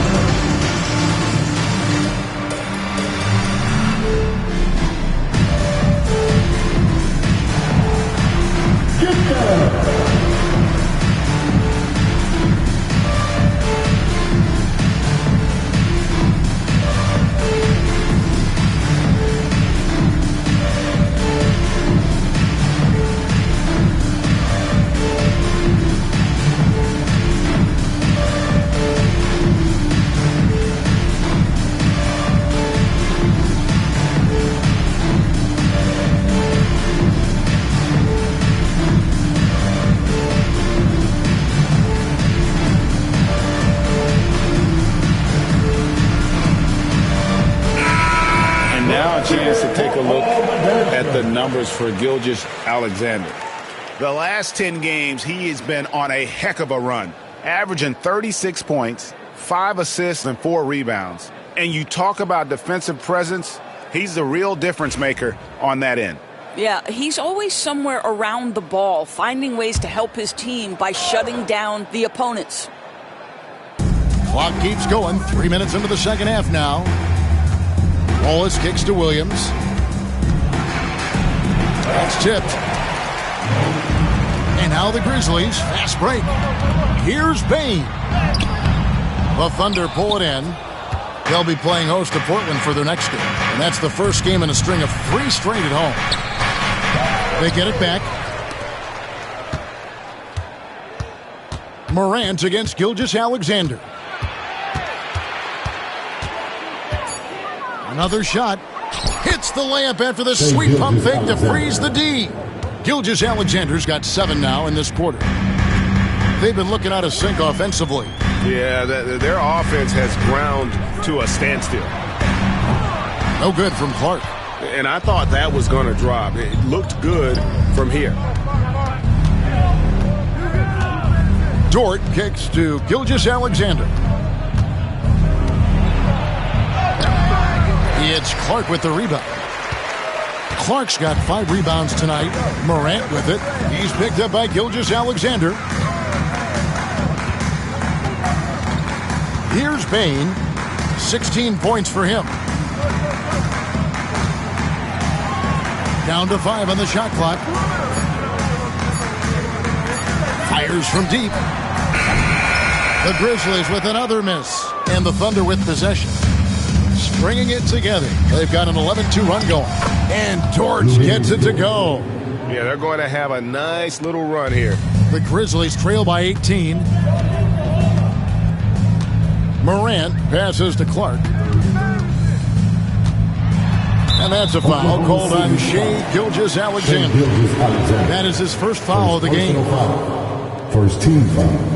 Speaker 7: Numbers for Gilgeous-Alexander.
Speaker 3: The last 10 games, he has been on a heck of a run, averaging 36 points, 5 assists, and 4 rebounds. And you talk about defensive presence, he's the real difference maker on that end.
Speaker 8: Yeah, he's always somewhere around the ball, finding ways to help his team by shutting down the opponents.
Speaker 2: Clock keeps going. 3 minutes into the second half now. Wallace kicks to Williams. That's tipped. And now the Grizzlies. Fast break. Here's Bain. The Thunder pull it in. They'll be playing host to Portland for their next game. And that's the first game in a string of 3 straight at home. They get it back. Morant against Gilgeous-Alexander. Another shot. Hits the layup after the sweet pump fake to freeze the D. Gilgeous-Alexander's got 7 now in this quarter. They've been looking out of sync offensively.
Speaker 3: Yeah, their offense has ground to a standstill.
Speaker 2: No good from Clark.
Speaker 3: And I thought that was going to drop. It looked good from here.
Speaker 2: Dort kicks to Gilgeous-Alexander. It's Clark with the rebound. Clark's got 5 rebounds tonight. Morant with it. He's picked up by Gilgeous-Alexander. Here's Bain. 16 points for him. Down to 5 on the shot clock. Fires from deep. The Grizzlies with another miss. And the Thunder with possession. Stringing it together. They've got an 11-2 run going. And Dort gets it to go.
Speaker 3: Yeah, they're going to have a nice little run here.
Speaker 2: The Grizzlies trail by 18. Morant passes to Clark. And that's a foul called on Shai Gilgeous-Alexander. That is his first foul of the game.
Speaker 6: First team foul.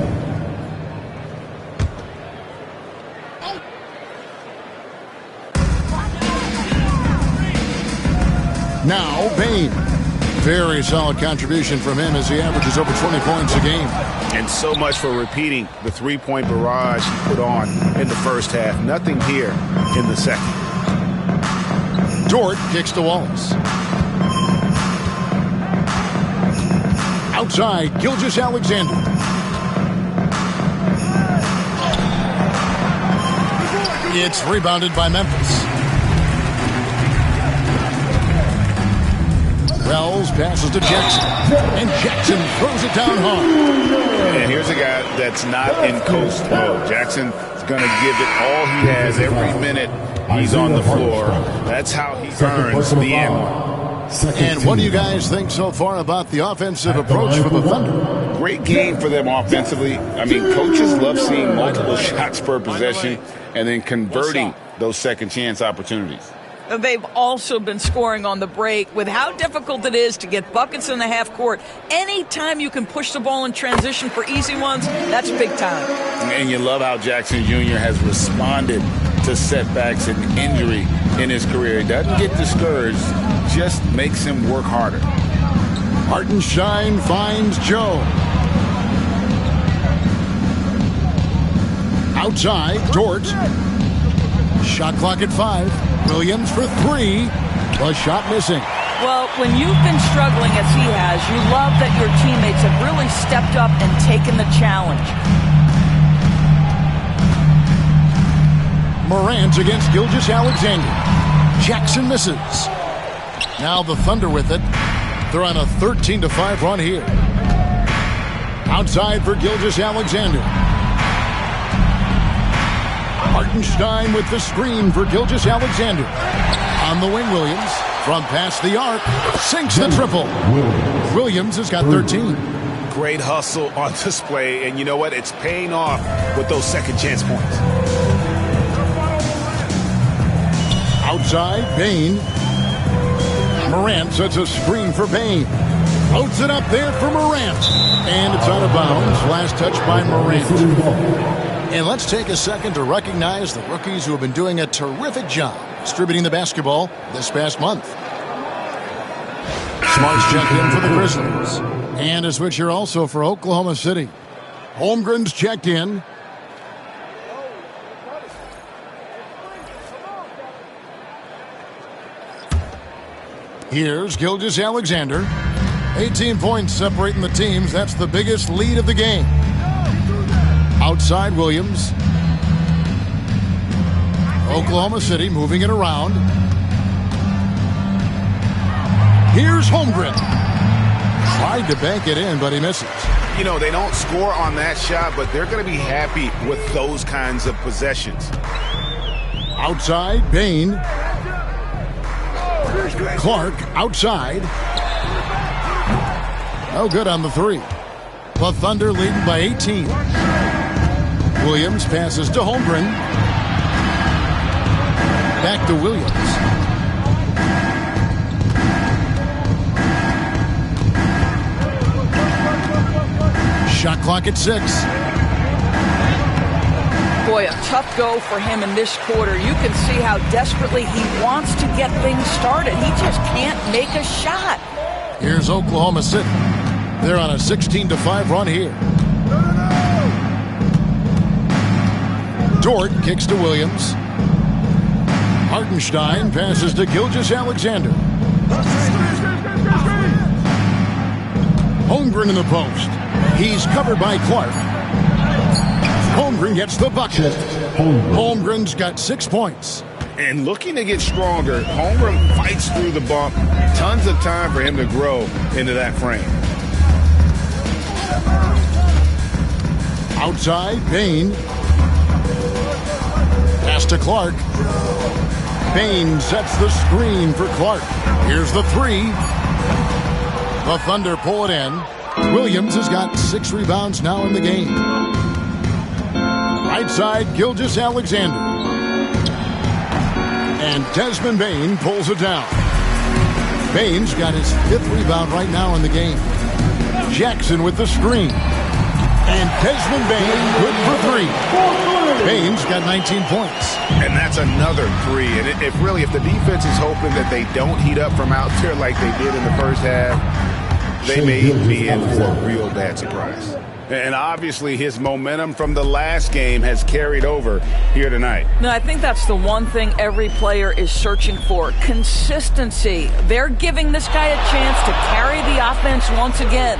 Speaker 2: Now Bain. Very solid contribution from him as he averages over 20 points a game.
Speaker 3: And so much for repeating the 3-point barrage he put on in the first half. Nothing here in the second.
Speaker 2: Dort kicks to Wallace. Outside, Gilgeous-Alexander. It's rebounded by Memphis. Wells passes to Jackson. And Jackson throws it down hard.
Speaker 3: And here's a guy that's not in coast mode. Jackson's going to give it all he has every minute he's on the floor. That's how he earns the end.
Speaker 2: And what do you guys think so far about the offensive approach for the Thunder?
Speaker 3: Great game for them offensively. I mean, coaches love seeing multiple shots per possession and then converting those second chance opportunities.
Speaker 4: They've also been scoring on the break. With how difficult it is to get buckets in the half court, anytime you can push the ball in transition for easy ones, that's big time.
Speaker 3: And you love how Jackson Jr. has responded to setbacks and injury in his career. He doesn't get discouraged, just makes him work harder.
Speaker 2: Hartenstein finds Joe. Outside, Dort. Shot clock at 5. Williams for 3. The shot missing.
Speaker 8: Well, when you've been struggling as he has, you love that your teammates have really stepped up and taken the challenge.
Speaker 2: Morant against Gilgeous-Alexander. Jackson misses. Now the Thunder with it. They're on a 13-5 run here. Outside for Gilgeous-Alexander. Hartenstein with the screen for Gilgeous-Alexander. On the wing, Williams. From past the arc. Sinks the triple. Williams has got 13.
Speaker 3: Great hustle on display. And you know what? It's paying off with those second chance points.
Speaker 2: Outside, Bain. Morant sets a screen for Bain. Floats it up there for Morant. And it's out of bounds. Last touch by Morant. And let's take a second to recognize the rookies who have been doing a terrific job distributing the basketball this past month. Smart's checked in for the Grizzlies. And a switch here also for Oklahoma City. Holmgren's checked in. Here's Gilgeous-Alexander. 18 points separating the teams. That's the biggest lead of the game. Outside, Williams. Oklahoma City moving it around. Here's Holmgren. Tried to bank it in, but he misses.
Speaker 3: You know, they don't score on that shot, but they're going to be happy with those kinds of possessions.
Speaker 2: Outside, Bain. Clark outside. No good on the three. The Thunder leading by 18. Williams passes to Holmgren. Back to Williams. Shot clock at 6.
Speaker 8: Boy, a tough go for him in this quarter. You can see how desperately he wants to get things started. He just can't make a shot.
Speaker 2: Here's Oklahoma City. They're on a 16-5 run here. Dort kicks to Williams. Hartenstein passes to Gilgeous-Alexander. Holmgren in the post. He's covered by Clark. Holmgren gets the bucket. Holmgren's got 6 points.
Speaker 3: And looking to get stronger, Holmgren fights through the bump. Tons of time for him to grow into that frame.
Speaker 2: Outside, Bain. Pass to Clark. Bain sets the screen for Clark. Here's the three. The Thunder pull it in. Williams has got 6 rebounds now in the game. Right side, Gilgeous-Alexander. And Desmond Bain pulls it down. Bain's got his 5th rebound right now in the game. Jackson with the screen. And Desmond Bain good for 3. Bain's got 19 points.
Speaker 3: And that's another 3. And if the defense is hoping that they don't heat up from out there like they did in the first half, they may be in for a real bad surprise. And obviously his momentum from the last game has carried over here tonight.
Speaker 8: No, I think that's the one thing every player is searching for. Consistency. They're giving this guy a chance to carry the offense once again.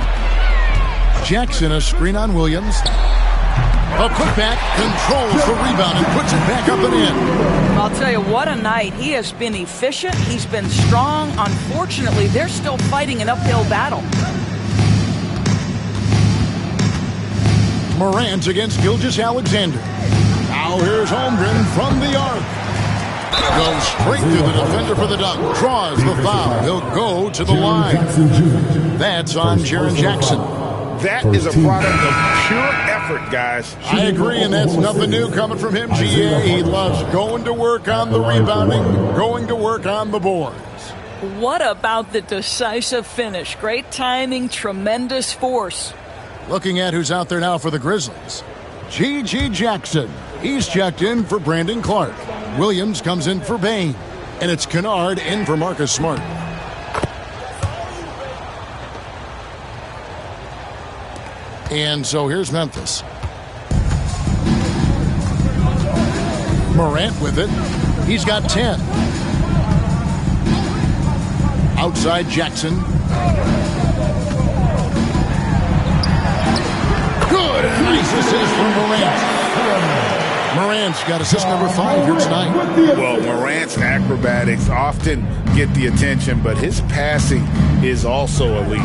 Speaker 2: Jackson, a screen on Williams. A putback, controls the rebound and puts it back up and in.
Speaker 8: I'll tell you, what a night. He has been efficient. He's been strong. Unfortunately, they're still fighting an uphill battle.
Speaker 2: Morant against Gilgeous-Alexander. Now here's Holmgren from the arc. Goes straight through the defender for the dunk. Draws the foul. He'll go to the line. That's on Jaren Jackson.
Speaker 3: That is a product of pure effort, guys.
Speaker 2: I agree, and that's nothing new coming from him, GA. He loves going to work on the rebounding, going to work on the boards.
Speaker 8: What about the decisive finish? Great timing, tremendous force.
Speaker 2: Looking at who's out there now for the Grizzlies. G.G. Jackson. He's checked in for Brandon Clark. Williams comes in for Bain. And it's Kennard in for Marcus Smart. And so here's Memphis. Morant with it. He's got 10. Outside Jackson. Good. Nice assist from Morant. Morant's got assist number 5 here tonight.
Speaker 3: Well, Morant's acrobatics often get the attention, but his passing is also elite.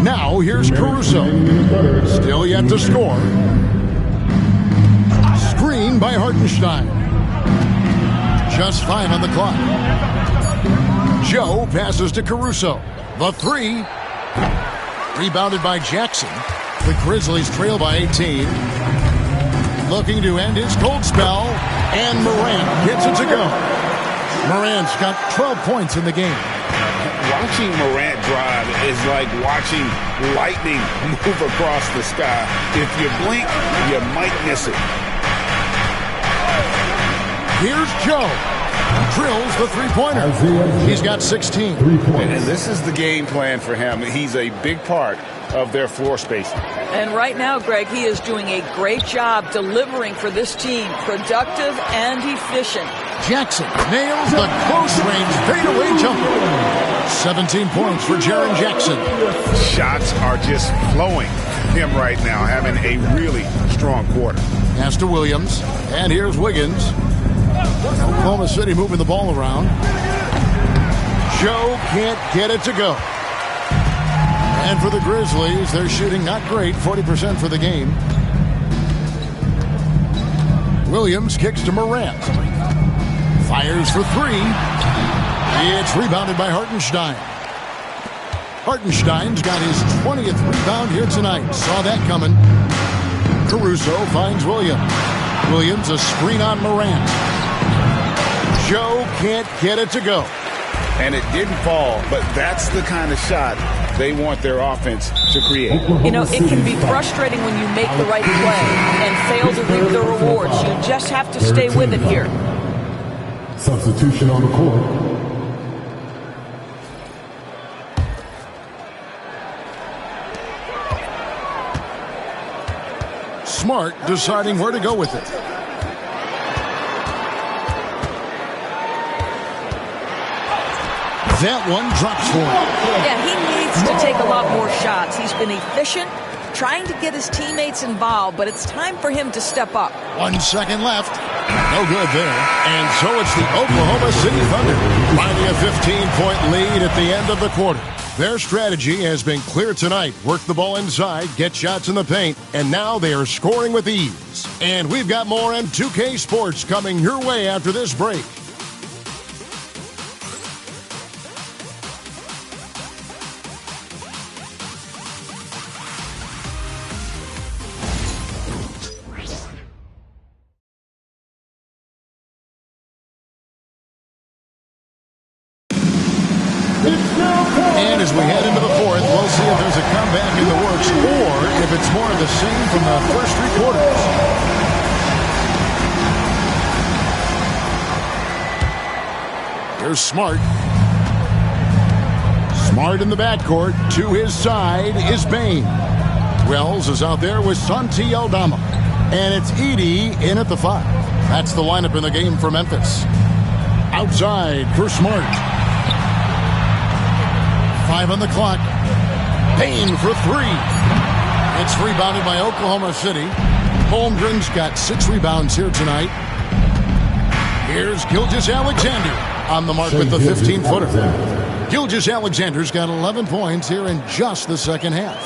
Speaker 2: Now here's Caruso. Still yet to score. Screen by Hartenstein. Just 5 on the clock. Joe passes to Caruso. The 3. Rebounded by Jackson. The Grizzlies trail by 18. Looking to end his cold spell. And Morant gets it to go. Morant's got 12 points in the game.
Speaker 3: Watching Morant drive is like watching lightning move across the sky. If you blink, you might miss it.
Speaker 2: Here's Joe. Drills the three-pointer. He's got 16.
Speaker 3: And this is the game plan for him. He's a big part of their floor spacing.
Speaker 8: And right now, Greg, he is doing a great job delivering for this team. Productive and efficient.
Speaker 2: Jackson nails the close-range fadeaway jumper. 17 points for Jaren Jackson.
Speaker 3: Shots are just flowing him right now, having a really strong quarter.
Speaker 2: Pass to Williams. And here's Wiggins. Oklahoma City moving the ball around. Joe can't get it to go. And for the Grizzlies, they're shooting not great, 40% for the game. Williams kicks to Morant. Fires for three. It's rebounded by Hartenstein. Hartenstein's got his 20th rebound here tonight. Saw that coming. Caruso finds Williams. Williams a screen on Morant. Joe can't get it to go.
Speaker 3: And it didn't fall, but that's the kind of shot they want their offense to create.
Speaker 8: You know, it can be frustrating when you make the right play and fail to reap the rewards. You just have to stay with it here.
Speaker 6: Substitution on the court.
Speaker 2: Smart deciding where to go with it. That one drops for him.
Speaker 8: Yeah, he needs to take a lot more shots. He's been efficient, trying to get his teammates involved, but it's time for him to step up.
Speaker 2: 1 second left. No good there. And so it's the Oklahoma City Thunder finding a 15-point lead at the end of the quarter. Their strategy has been clear tonight. Work the ball inside, get shots in the paint, and now they are scoring with ease. And we've got more M2K Sports coming your way after this break. And as we head into the fourth, we'll see if there's a comeback in the works or if it's more of the same from the first three quarters. Here's Smart. Smart in the backcourt. To his side is Bain. Wells is out there with Santi Aldama. And it's Edey in at the 5. That's the lineup in the game for Memphis. Outside for Smart. 5 on the clock. Payne for 3. It's rebounded by Oklahoma City. Holmgren's got 6 rebounds here tonight. Here's Gilgeous-Alexander on the mark with the 15-footer. Gilgeous-Alexander's got 11 points here in just the second half.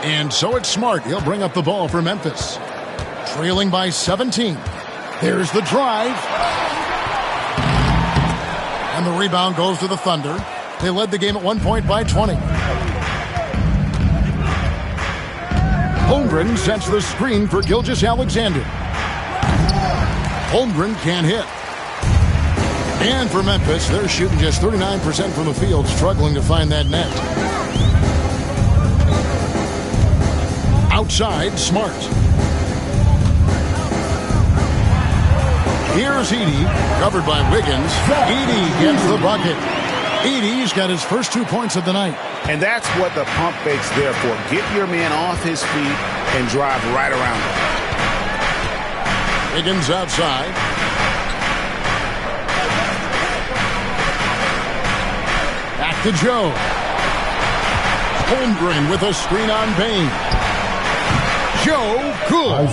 Speaker 2: And so it's Smart. He'll bring up the ball for Memphis. Trailing by 17. There's the drive. And the rebound goes to the Thunder. They led the game at 1 point by 20. Holmgren sets the screen for Gilgeous-Alexander. Holmgren can't hit. And for Memphis, they're shooting just 39% from the field, struggling to find that net. Outside, Smart. Here's Edey, covered by Wiggins. Edey gets the bucket. Edey's got his first 2 points of the night.
Speaker 3: And that's what the pump fake's there for. Get your man off his feet and drive right around him.
Speaker 2: Wiggins outside. Back to Joe. Holmgren with a screen on Bain. Joe, good.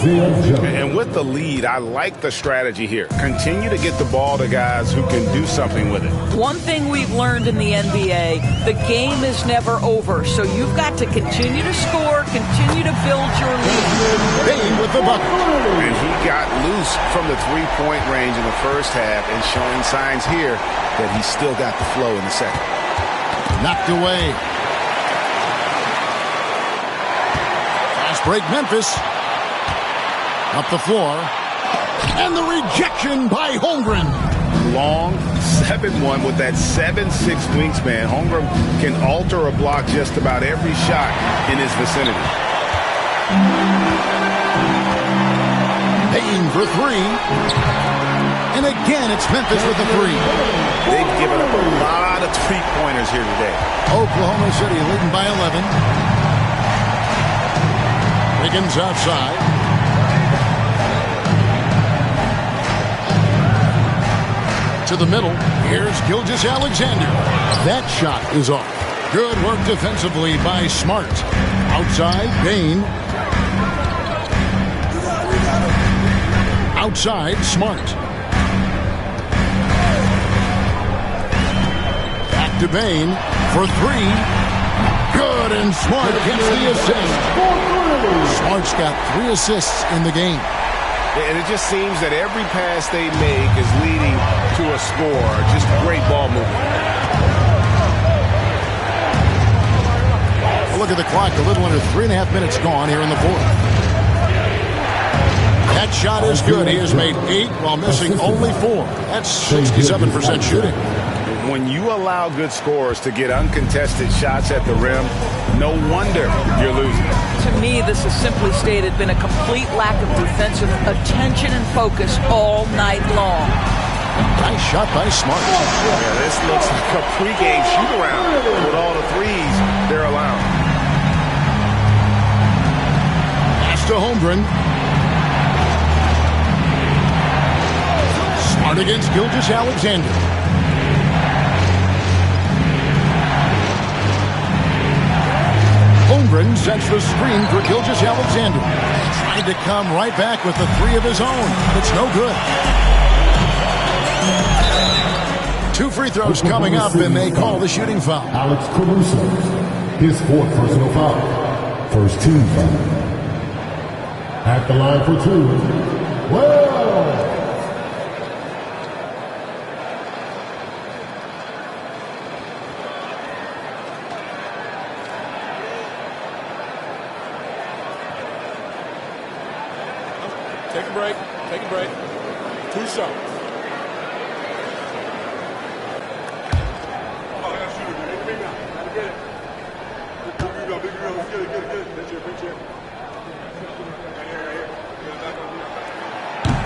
Speaker 3: And with the lead, I like the strategy here. Continue to get the ball to guys who can do something with it.
Speaker 8: One thing we've learned in the NBA, the game is never over. So you've got to continue to score, continue to build your lead.
Speaker 2: Bain with the bucket.
Speaker 3: And he got loose from the three-point range in the first half and showing signs here that he's still got the flow in the second.
Speaker 2: Knocked away. Break Memphis. Up the floor. And the rejection by Holmgren.
Speaker 3: Long 7-1 with that 7'6" wingspan. Holmgren can alter a block just about every shot in his vicinity.
Speaker 2: Payne for 3. And again, it's Memphis with the 3.
Speaker 3: They've given up a lot of three-pointers here today.
Speaker 2: Oklahoma City leading by 11. Wiggins outside. To the middle. Here's Gilgeous-Alexander. That shot is off. Good work defensively by Smart. Outside, Bain. Outside, Smart. Back to Bain for three. Good, and Smart gets the assist. Smart's got 3 assists in the game.
Speaker 3: And it just seems that every pass they make is leading to a score. Just great ball movement.
Speaker 2: Look at the clock. A little under 3.5 minutes gone here in the fourth. That shot is good. He has made 8 while missing only 4. That's 67% shooting.
Speaker 3: When you allow good scorers to get uncontested shots at the rim, no wonder you're losing.
Speaker 8: To me, this has simply stated been a complete lack of defensive attention and focus all night long.
Speaker 2: Nice shot by Smart.
Speaker 3: Yeah, this looks like a pregame shoot-around with all the threes they're allowing.
Speaker 2: Pass to Holmgren. Smart against Gilgeous-Alexander. Holmgren sets the screen for Gilgeous-Alexander. Tried to come right back with the 3 of his own. It's no good. 2 free throws coming up, and they call the shooting foul.
Speaker 6: Alex Caruso, his 4th personal foul. First team foul. At the line for 2. Well.
Speaker 10: Take a break. Take a break. 2 shots.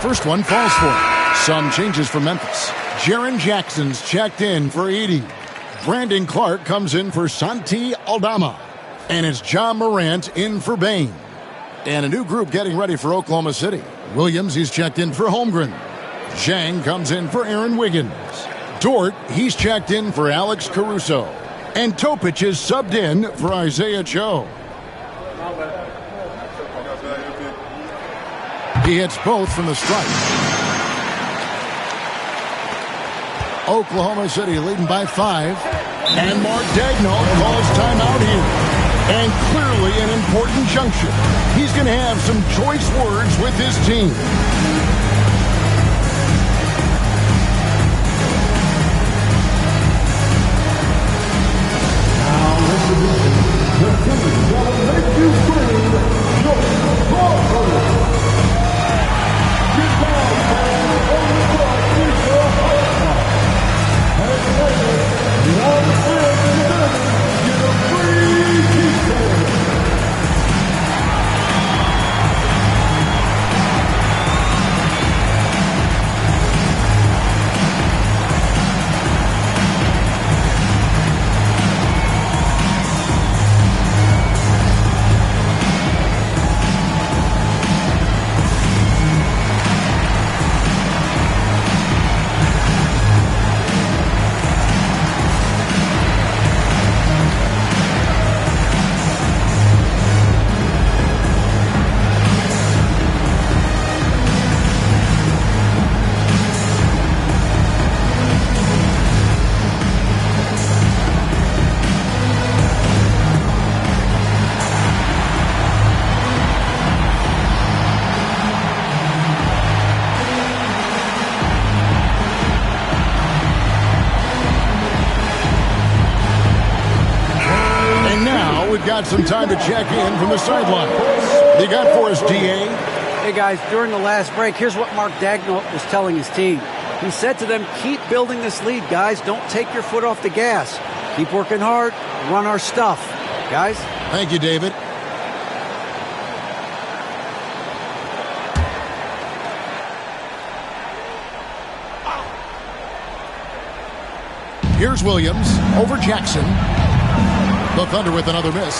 Speaker 2: First one falls for him. Some changes for Memphis. Jaren Jackson's checked in for Edey. Brandon Clark comes in for Santi Aldama. And it's John Morant in for Bain. And a new group getting ready for Oklahoma City. Williams, he's checked in for Holmgren. Zhang comes in for Aaron Wiggins. Dort, he's checked in for Alex Caruso. And Topic is subbed in for Isaiah Joe. He hits both from the stripe. Oklahoma City leading by 5. And Mark Daigneault calls timeout here. And clearly an important juncture. He's going to have some choice words with his team.
Speaker 6: Now, the team that will make you scream, your Broncos. Get down, man, on the court, keep your heart high. And later, get on the field in the middle, get a free t-shirt.
Speaker 2: Got some time to check in from the sidelines. They got for us, DA.
Speaker 5: Hey, guys, during the last break, here's what Mark Daigneault was telling his team. He said to them, keep building this lead, guys. Don't take your foot off the gas. Keep working hard. Run our stuff. Guys?
Speaker 2: Thank you, David. Here's Williams over Jackson. The Thunder with another miss.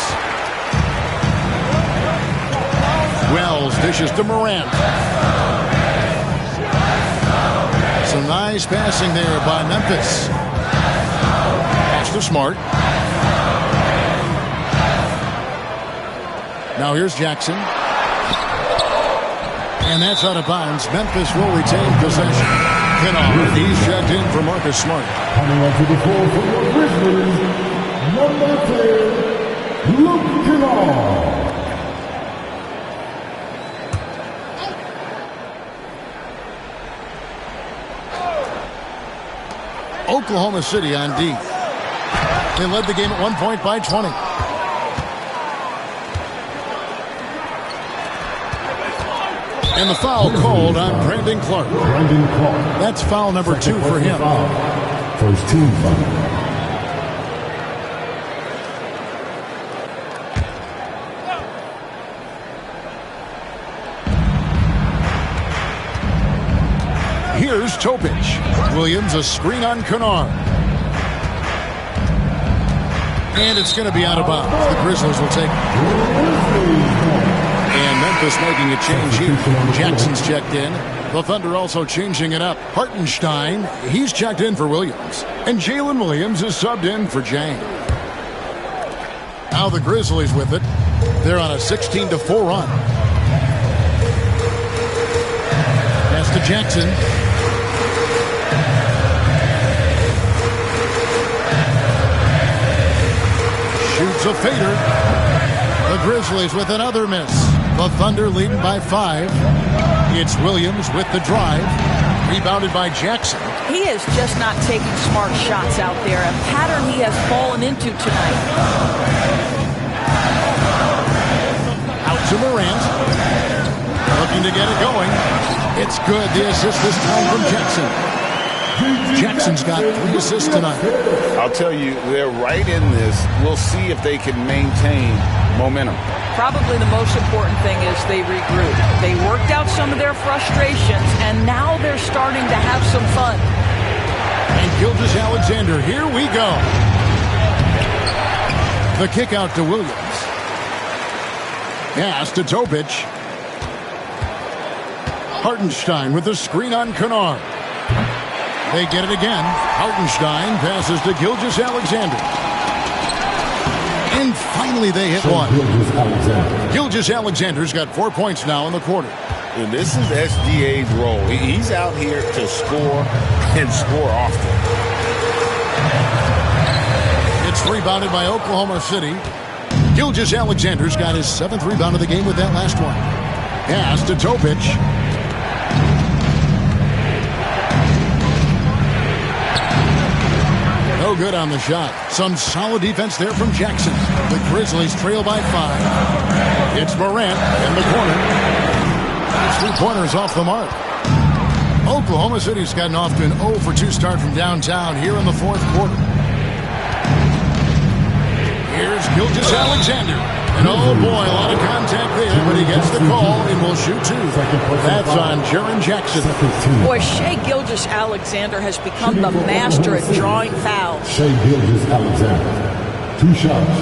Speaker 2: Wells dishes to Morant. Some nice passing there by Memphis. Pass to Smart. Now here's Jackson. And that's out of bounds. Memphis will retain possession. Kennard, he's checked in for Marcus Smart.
Speaker 6: Coming onto the floor for your Grizzlies, number 10, Luke Kennard.
Speaker 2: Oklahoma City on D. They led the game at 1 point by 20. And the foul called on Brandon Clark.
Speaker 6: Brandon Clark.
Speaker 2: That's foul number 2 for him.
Speaker 6: First team foul.
Speaker 2: Here's Topic. Williams a screen on Kennard. And it's going to be out of bounds. The Grizzlies will take it. And Memphis making a change here. Jackson's checked in. The Thunder also changing it up. Hartenstein, he's checked in for Williams. And Jalen Williams is subbed in for Jang. Now the Grizzlies with it. They're on a 16-4 run. Pass to Jackson. Shoots a fader. The Grizzlies with another miss. The Thunder leading by 5. It's Williams with the drive. Rebounded by Jackson.
Speaker 8: He is just not taking smart shots out there, a pattern he has fallen into tonight.
Speaker 2: Out to Morant. Looking to get it going. It's good. The assist this time from Jackson. Jackson's got 3 assists tonight.
Speaker 7: I'll tell you, they're right in this. We'll see if they can maintain momentum.
Speaker 8: Probably the most important thing is they regroup. They worked out some of their frustrations, and now they're starting to have some fun.
Speaker 2: And Gilgeous-Alexander, here we go. The kick out to Williams. Pass to Topic. Hartenstein with the screen on Kennard. They get it again. Hartenstein passes to Gilgeous-Alexander. And finally they hit one. Gilgeous-Alexander's got 4 points now in the quarter.
Speaker 7: And this is SGA's role. He's out here to score and score often.
Speaker 2: It's rebounded by Oklahoma City. Gilgeous-Alexander's got his 7th rebound of the game with that last one. Pass to Topic. No good on the shot. Some solid defense there from Jackson. The Grizzlies trail by 5. It's Morant in the corner. 3-pointers off the mark. Oklahoma City's gotten off to an 0 for 2 start from downtown here in the 4th quarter. Here's Gilgeous-Alexander. And oh boy, a lot of contact there, but he gets the call and will shoot 2. That's on Jaren Jackson.
Speaker 8: Boy, Shai Gilgeous-Alexander has become the master at drawing fouls.
Speaker 6: Shai Gilgeous-Alexander. 2 shots.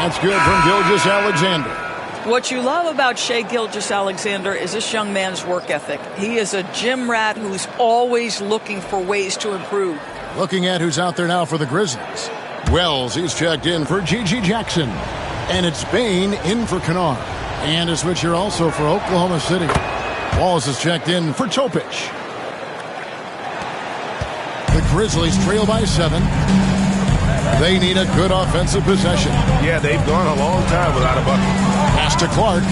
Speaker 2: That's good from Gilgeous-Alexander.
Speaker 8: What you love about Shai Gilgeous-Alexander is this young man's work ethic. He is a gym rat who's always looking for ways to improve.
Speaker 2: Looking at who's out there now for the Grizzlies. Wells, he's checked in for G.G. Jackson. And it's Bain in for Kennard. And a switcher also for Oklahoma City. Wallace is checked in for Topic. The Grizzlies trail by 7. They need a good offensive possession.
Speaker 3: Yeah, they've gone a long time without a bucket.
Speaker 2: Pass to Clark.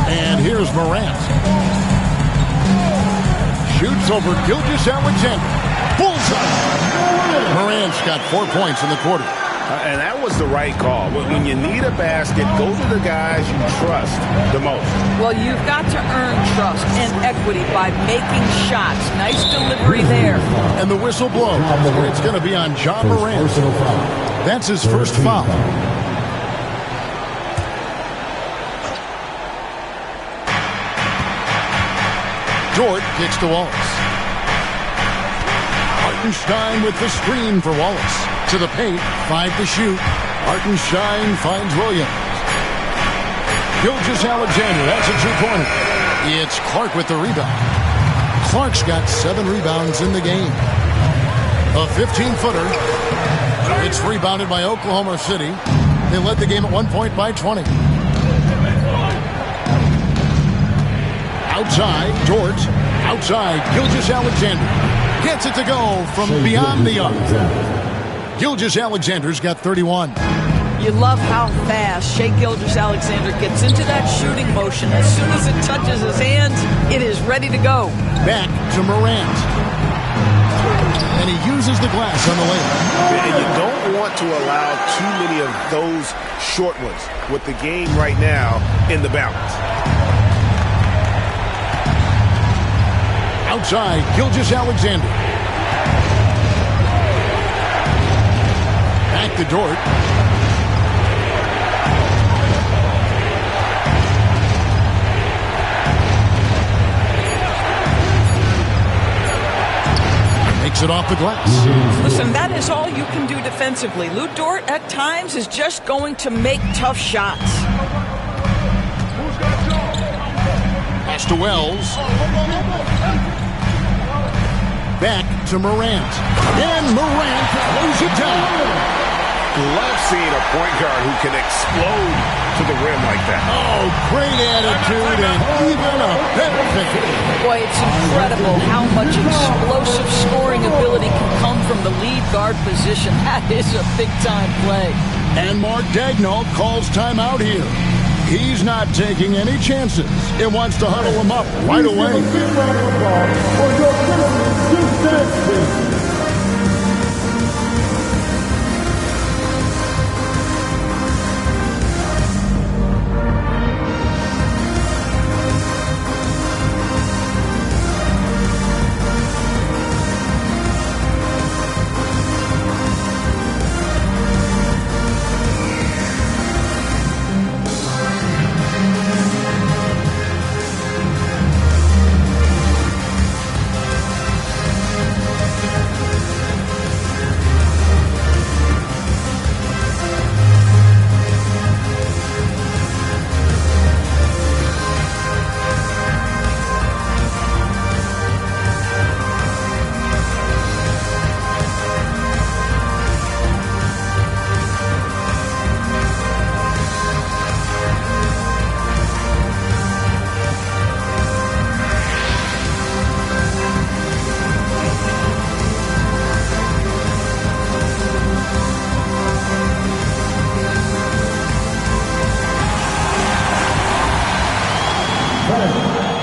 Speaker 2: And here's Morant. Shoots over Gilgeous-Alexander. Bullseye! Morant's got 4 points in the quarter.
Speaker 3: And that was the right call. When you need a basket, go to the guys you trust the most.
Speaker 8: Well, you've got to earn trust and equity by making shots. Nice delivery there.
Speaker 2: And the whistle blows. It's going to be on John Morant. That's his first foul. Dort kicks to Wallace. Hartenstein with the screen for Wallace. To the paint, 5 to shoot. Hartenstein finds Williams. Gilgeous-Alexander, that's a 2-pointer. It's Clark with the rebound. Clark's got 7 rebounds in the game. A 15-footer. It's rebounded by Oklahoma City. They led the game at 1 point by 20. Outside, Dort. Outside, Gilgeous-Alexander. Gets it to go from beyond the arc. Gilgeous-Alexander's got 31.
Speaker 8: You love how fast Shai Gilgeous-Alexander gets into that shooting motion. As soon as it touches his hands, it is ready to go.
Speaker 2: Back to Morant. And he uses the glass on the layup.
Speaker 3: And you don't want to allow too many of those short ones with the game right now in the balance.
Speaker 2: Outside, Gilgeous-Alexander. Back to Dort. Makes it off the glass.
Speaker 8: Listen, that is all you can do defensively. Lou Dort, at times, is just going to make tough shots.
Speaker 2: Pass to Wells. Back to Morant. And Morant throws it down.
Speaker 3: Love seeing a point guard who can explode to the rim like that.
Speaker 2: Oh, great attitude and even a better finish.
Speaker 8: Boy, it's incredible how much explosive scoring ability can come from the lead guard position. That is a big-time play.
Speaker 2: And Mark Daigneault calls timeout here. He's not taking any chances. It wants to huddle him up right away.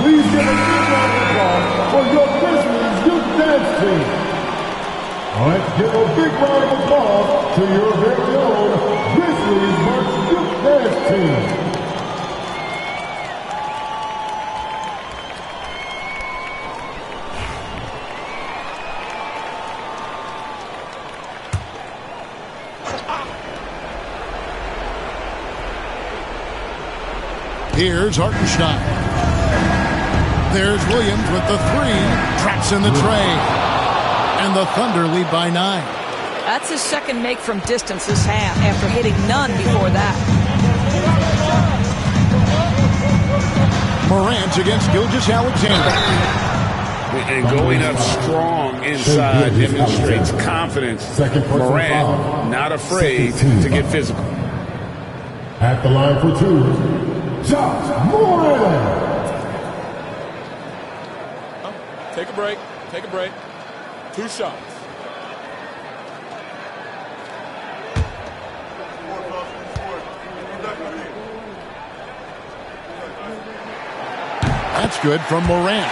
Speaker 6: Please give a big round of applause for your Grizzlies youth dance team. Let's give a big round of applause to your very own Grizzlies March youth dance team.
Speaker 2: Here's Hartenstein. There's Williams with the three. Traps in the tray. And the Thunder lead by 9.
Speaker 8: That's his second make from distance this half after hitting none before that.
Speaker 2: Morant against Gilgeous-Alexander.
Speaker 7: And going up strong inside demonstrates confidence. Morant not afraid to get physical.
Speaker 6: At the line for two, Josh Morant.
Speaker 11: Take a break. Take a break. 2 shots.
Speaker 2: That's good from Morant.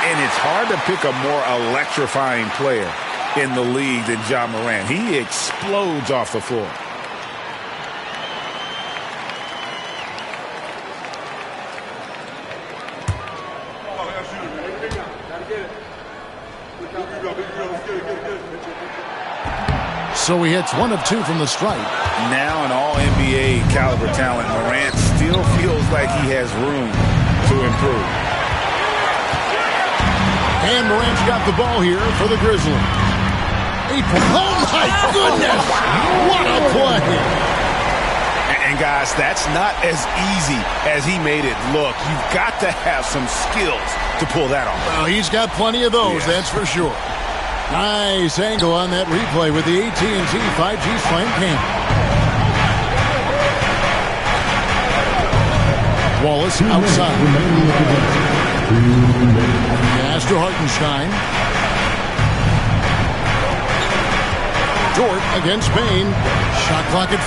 Speaker 3: And it's hard to pick a more electrifying player in the league than Ja Morant. He explodes off the floor.
Speaker 2: So he hits 1 of 2 from the stripe.
Speaker 3: Now an all-NBA caliber talent, Morant still feels like he has room to improve.
Speaker 2: And Morant's got the ball here for the Grizzlies. 8 points. Oh my goodness! What a play!
Speaker 3: And guys, that's not as easy as he made it look. You've got to have some skills to pull that off.
Speaker 2: Well, he's got plenty of those,
Speaker 3: Yeah.
Speaker 2: that's for sure. Nice angle on that replay with the AT&T 5G Slam Cam. Wallace outside. Pass to Hartenstein. Dort against Payne. Shot clock at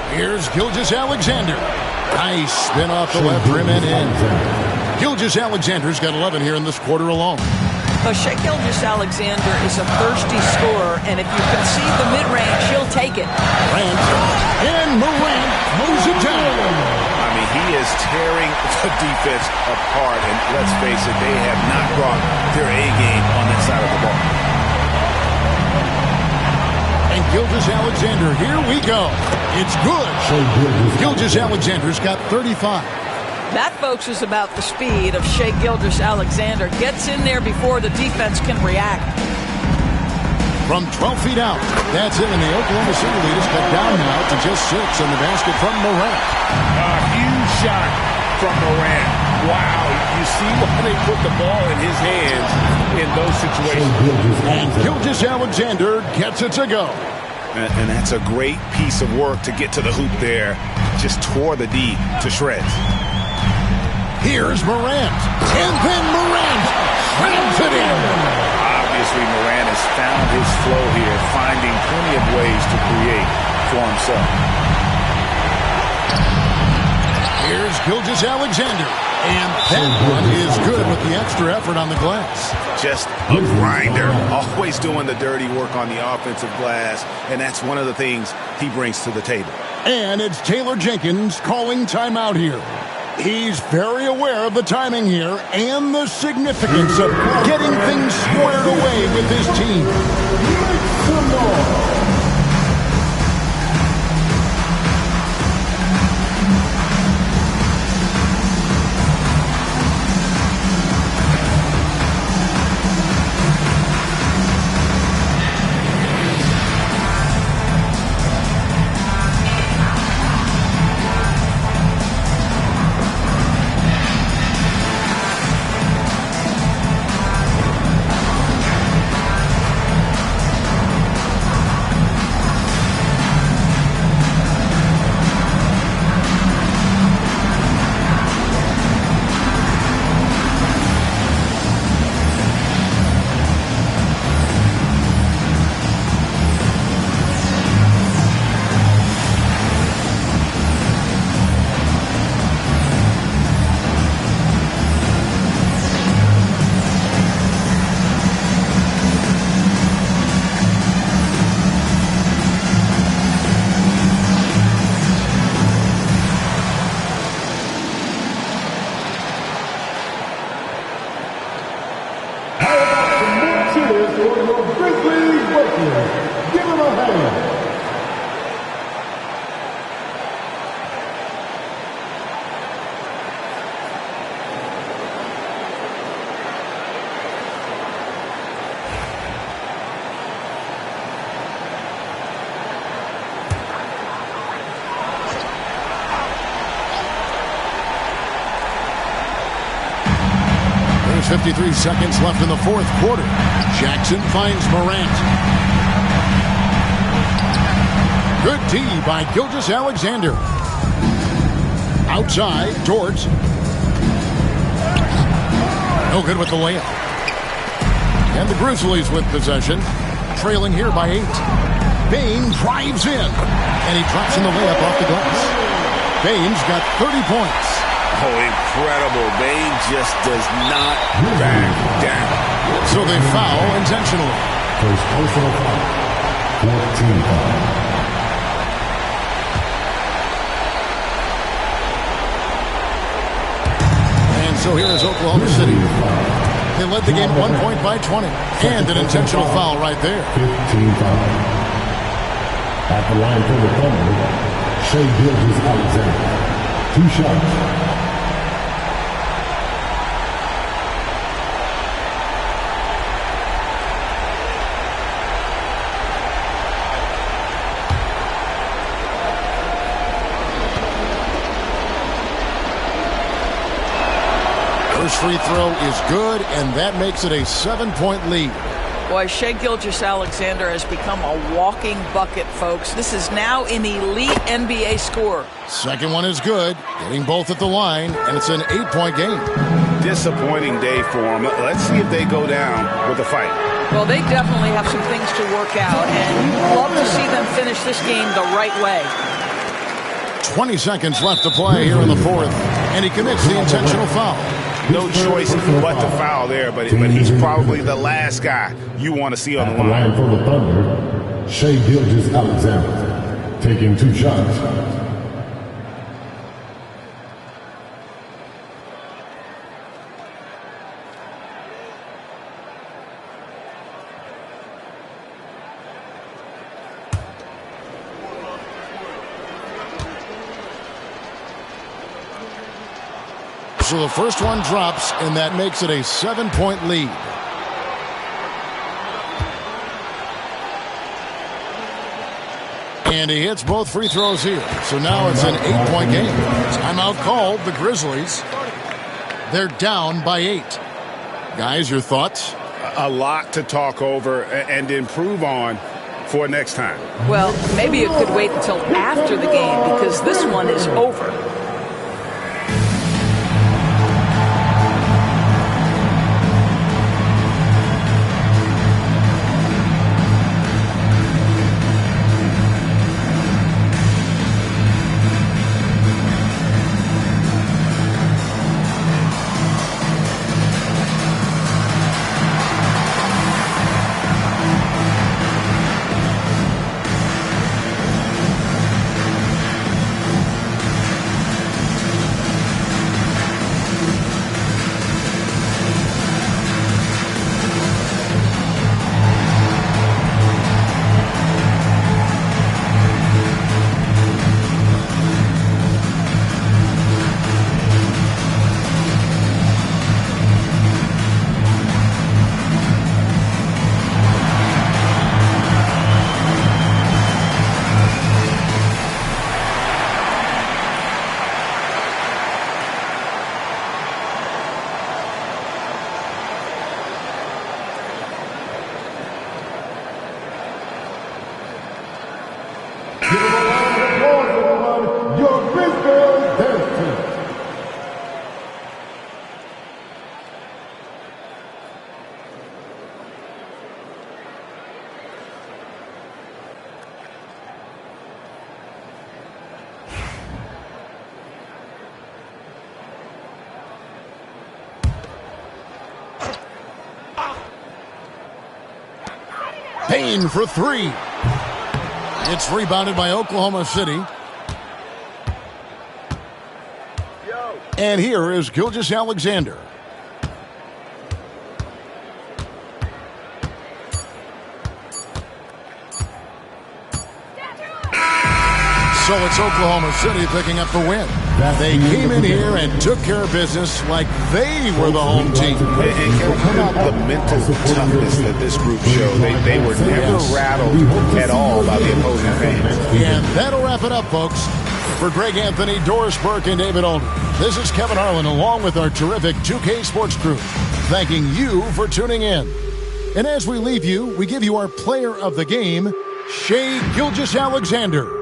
Speaker 2: 5. Here's Gilgeous-Alexander. Nice spin off the left rim and in. Gilgeous-Alexander's got 11 here in this quarter alone.
Speaker 8: Shai Gilgeous-Alexander is a thirsty scorer, and if you concede the mid-range, he'll take it.
Speaker 2: Morant, and Morant moves it down.
Speaker 3: I mean, he is tearing the defense apart, and let's face it, they have not brought their A game on that side of the ball.
Speaker 2: And Gilgeous-Alexander, here we go. It's good. Gilgeous-Alexander's got 35.
Speaker 8: That, folks, is about the speed of Shai Gilgeous-Alexander. Gets in there before the defense can react.
Speaker 2: From 12 feet out, that's it, and the Oklahoma City lead is cut down now to just 6 on the basket from Morant.
Speaker 3: A huge shot from Morant. Wow, you see why they put the ball in his hands in those situations.
Speaker 2: And Gilgeous-Alexander gets it to go.
Speaker 3: And that's a great piece of work to get to the hoop there. Just tore the D to shreds.
Speaker 2: Here's Morant. And then Morant slams it in.
Speaker 3: Obviously, Morant has found his flow here, finding plenty of ways to create for himself.
Speaker 2: Here's Gilgeous-Alexander. And that one is good with the extra effort on the glass.
Speaker 3: Just a grinder, always doing the dirty work on the offensive glass, and that's one of the things he brings to the table.
Speaker 2: And it's Taylor Jenkins calling timeout here. He's very aware of the timing here and the significance of getting things squared away with his team. There's 53 seconds left in the fourth quarter. Jackson finds Morant. Good D by Gilgeous-Alexander. Outside, Dort. No good with the layup. And the Grizzlies with possession, trailing here by 8. Payne drives in, and he drops in the layup off the glass. Payne's got 30 points.
Speaker 3: Oh, incredible. Bane just does not back down.
Speaker 2: So they foul intentionally.
Speaker 6: First personal foul. 14 foul.
Speaker 2: And so here is Oklahoma City. They led the game at 1 point by 20. And an intentional foul right there.
Speaker 6: 15 foul. At the line for the corner, Shai Gilgeous-Alexander. 2 shots.
Speaker 2: First free throw is good, and that makes it a 7-point lead.
Speaker 4: Boy, Shai Gilgeous-Alexander has become a walking bucket, folks. This is now an elite NBA scorer.
Speaker 2: Second one is good, getting both at the line, and it's an 8-point game.
Speaker 3: Disappointing day for them. Let's see if they go down with a fight.
Speaker 4: Well, they definitely have some things to work out, and you'd love to see them finish this game the right way.
Speaker 2: 20 seconds left to play here in the fourth, and he commits the intentional foul.
Speaker 3: No choice but to foul there, but he's probably the last guy you want to see on the line.
Speaker 6: For the Thunder, Shai Gilgeous-Alexander taking 2 shots.
Speaker 2: So the first one drops, and that makes it a 7-point lead. And he hits both free throws here. So now it's an 8-point game. Timeout called, the Grizzlies. They're down by 8. Guys, your thoughts?
Speaker 3: A lot to talk over and improve on for next time.
Speaker 4: Well, maybe it could wait until after the game because this one is over.
Speaker 2: Payne for 3. It's rebounded by Oklahoma City. And here is Gilgeous-Alexander. So it's Oklahoma City picking up the win. They came in here and took care of business like they were the home team.
Speaker 3: And how about the mental toughness that this group showed? They were never rattled at all by the opposing fans.
Speaker 2: And that'll wrap it up, folks. For Greg Anthony, Doris Burke, and David Aldridge, this is Kevin Harlan along with our terrific 2K Sports crew, thanking you for tuning in. And as we leave you, we give you our player of the game, Shai Gilgeous-Alexander.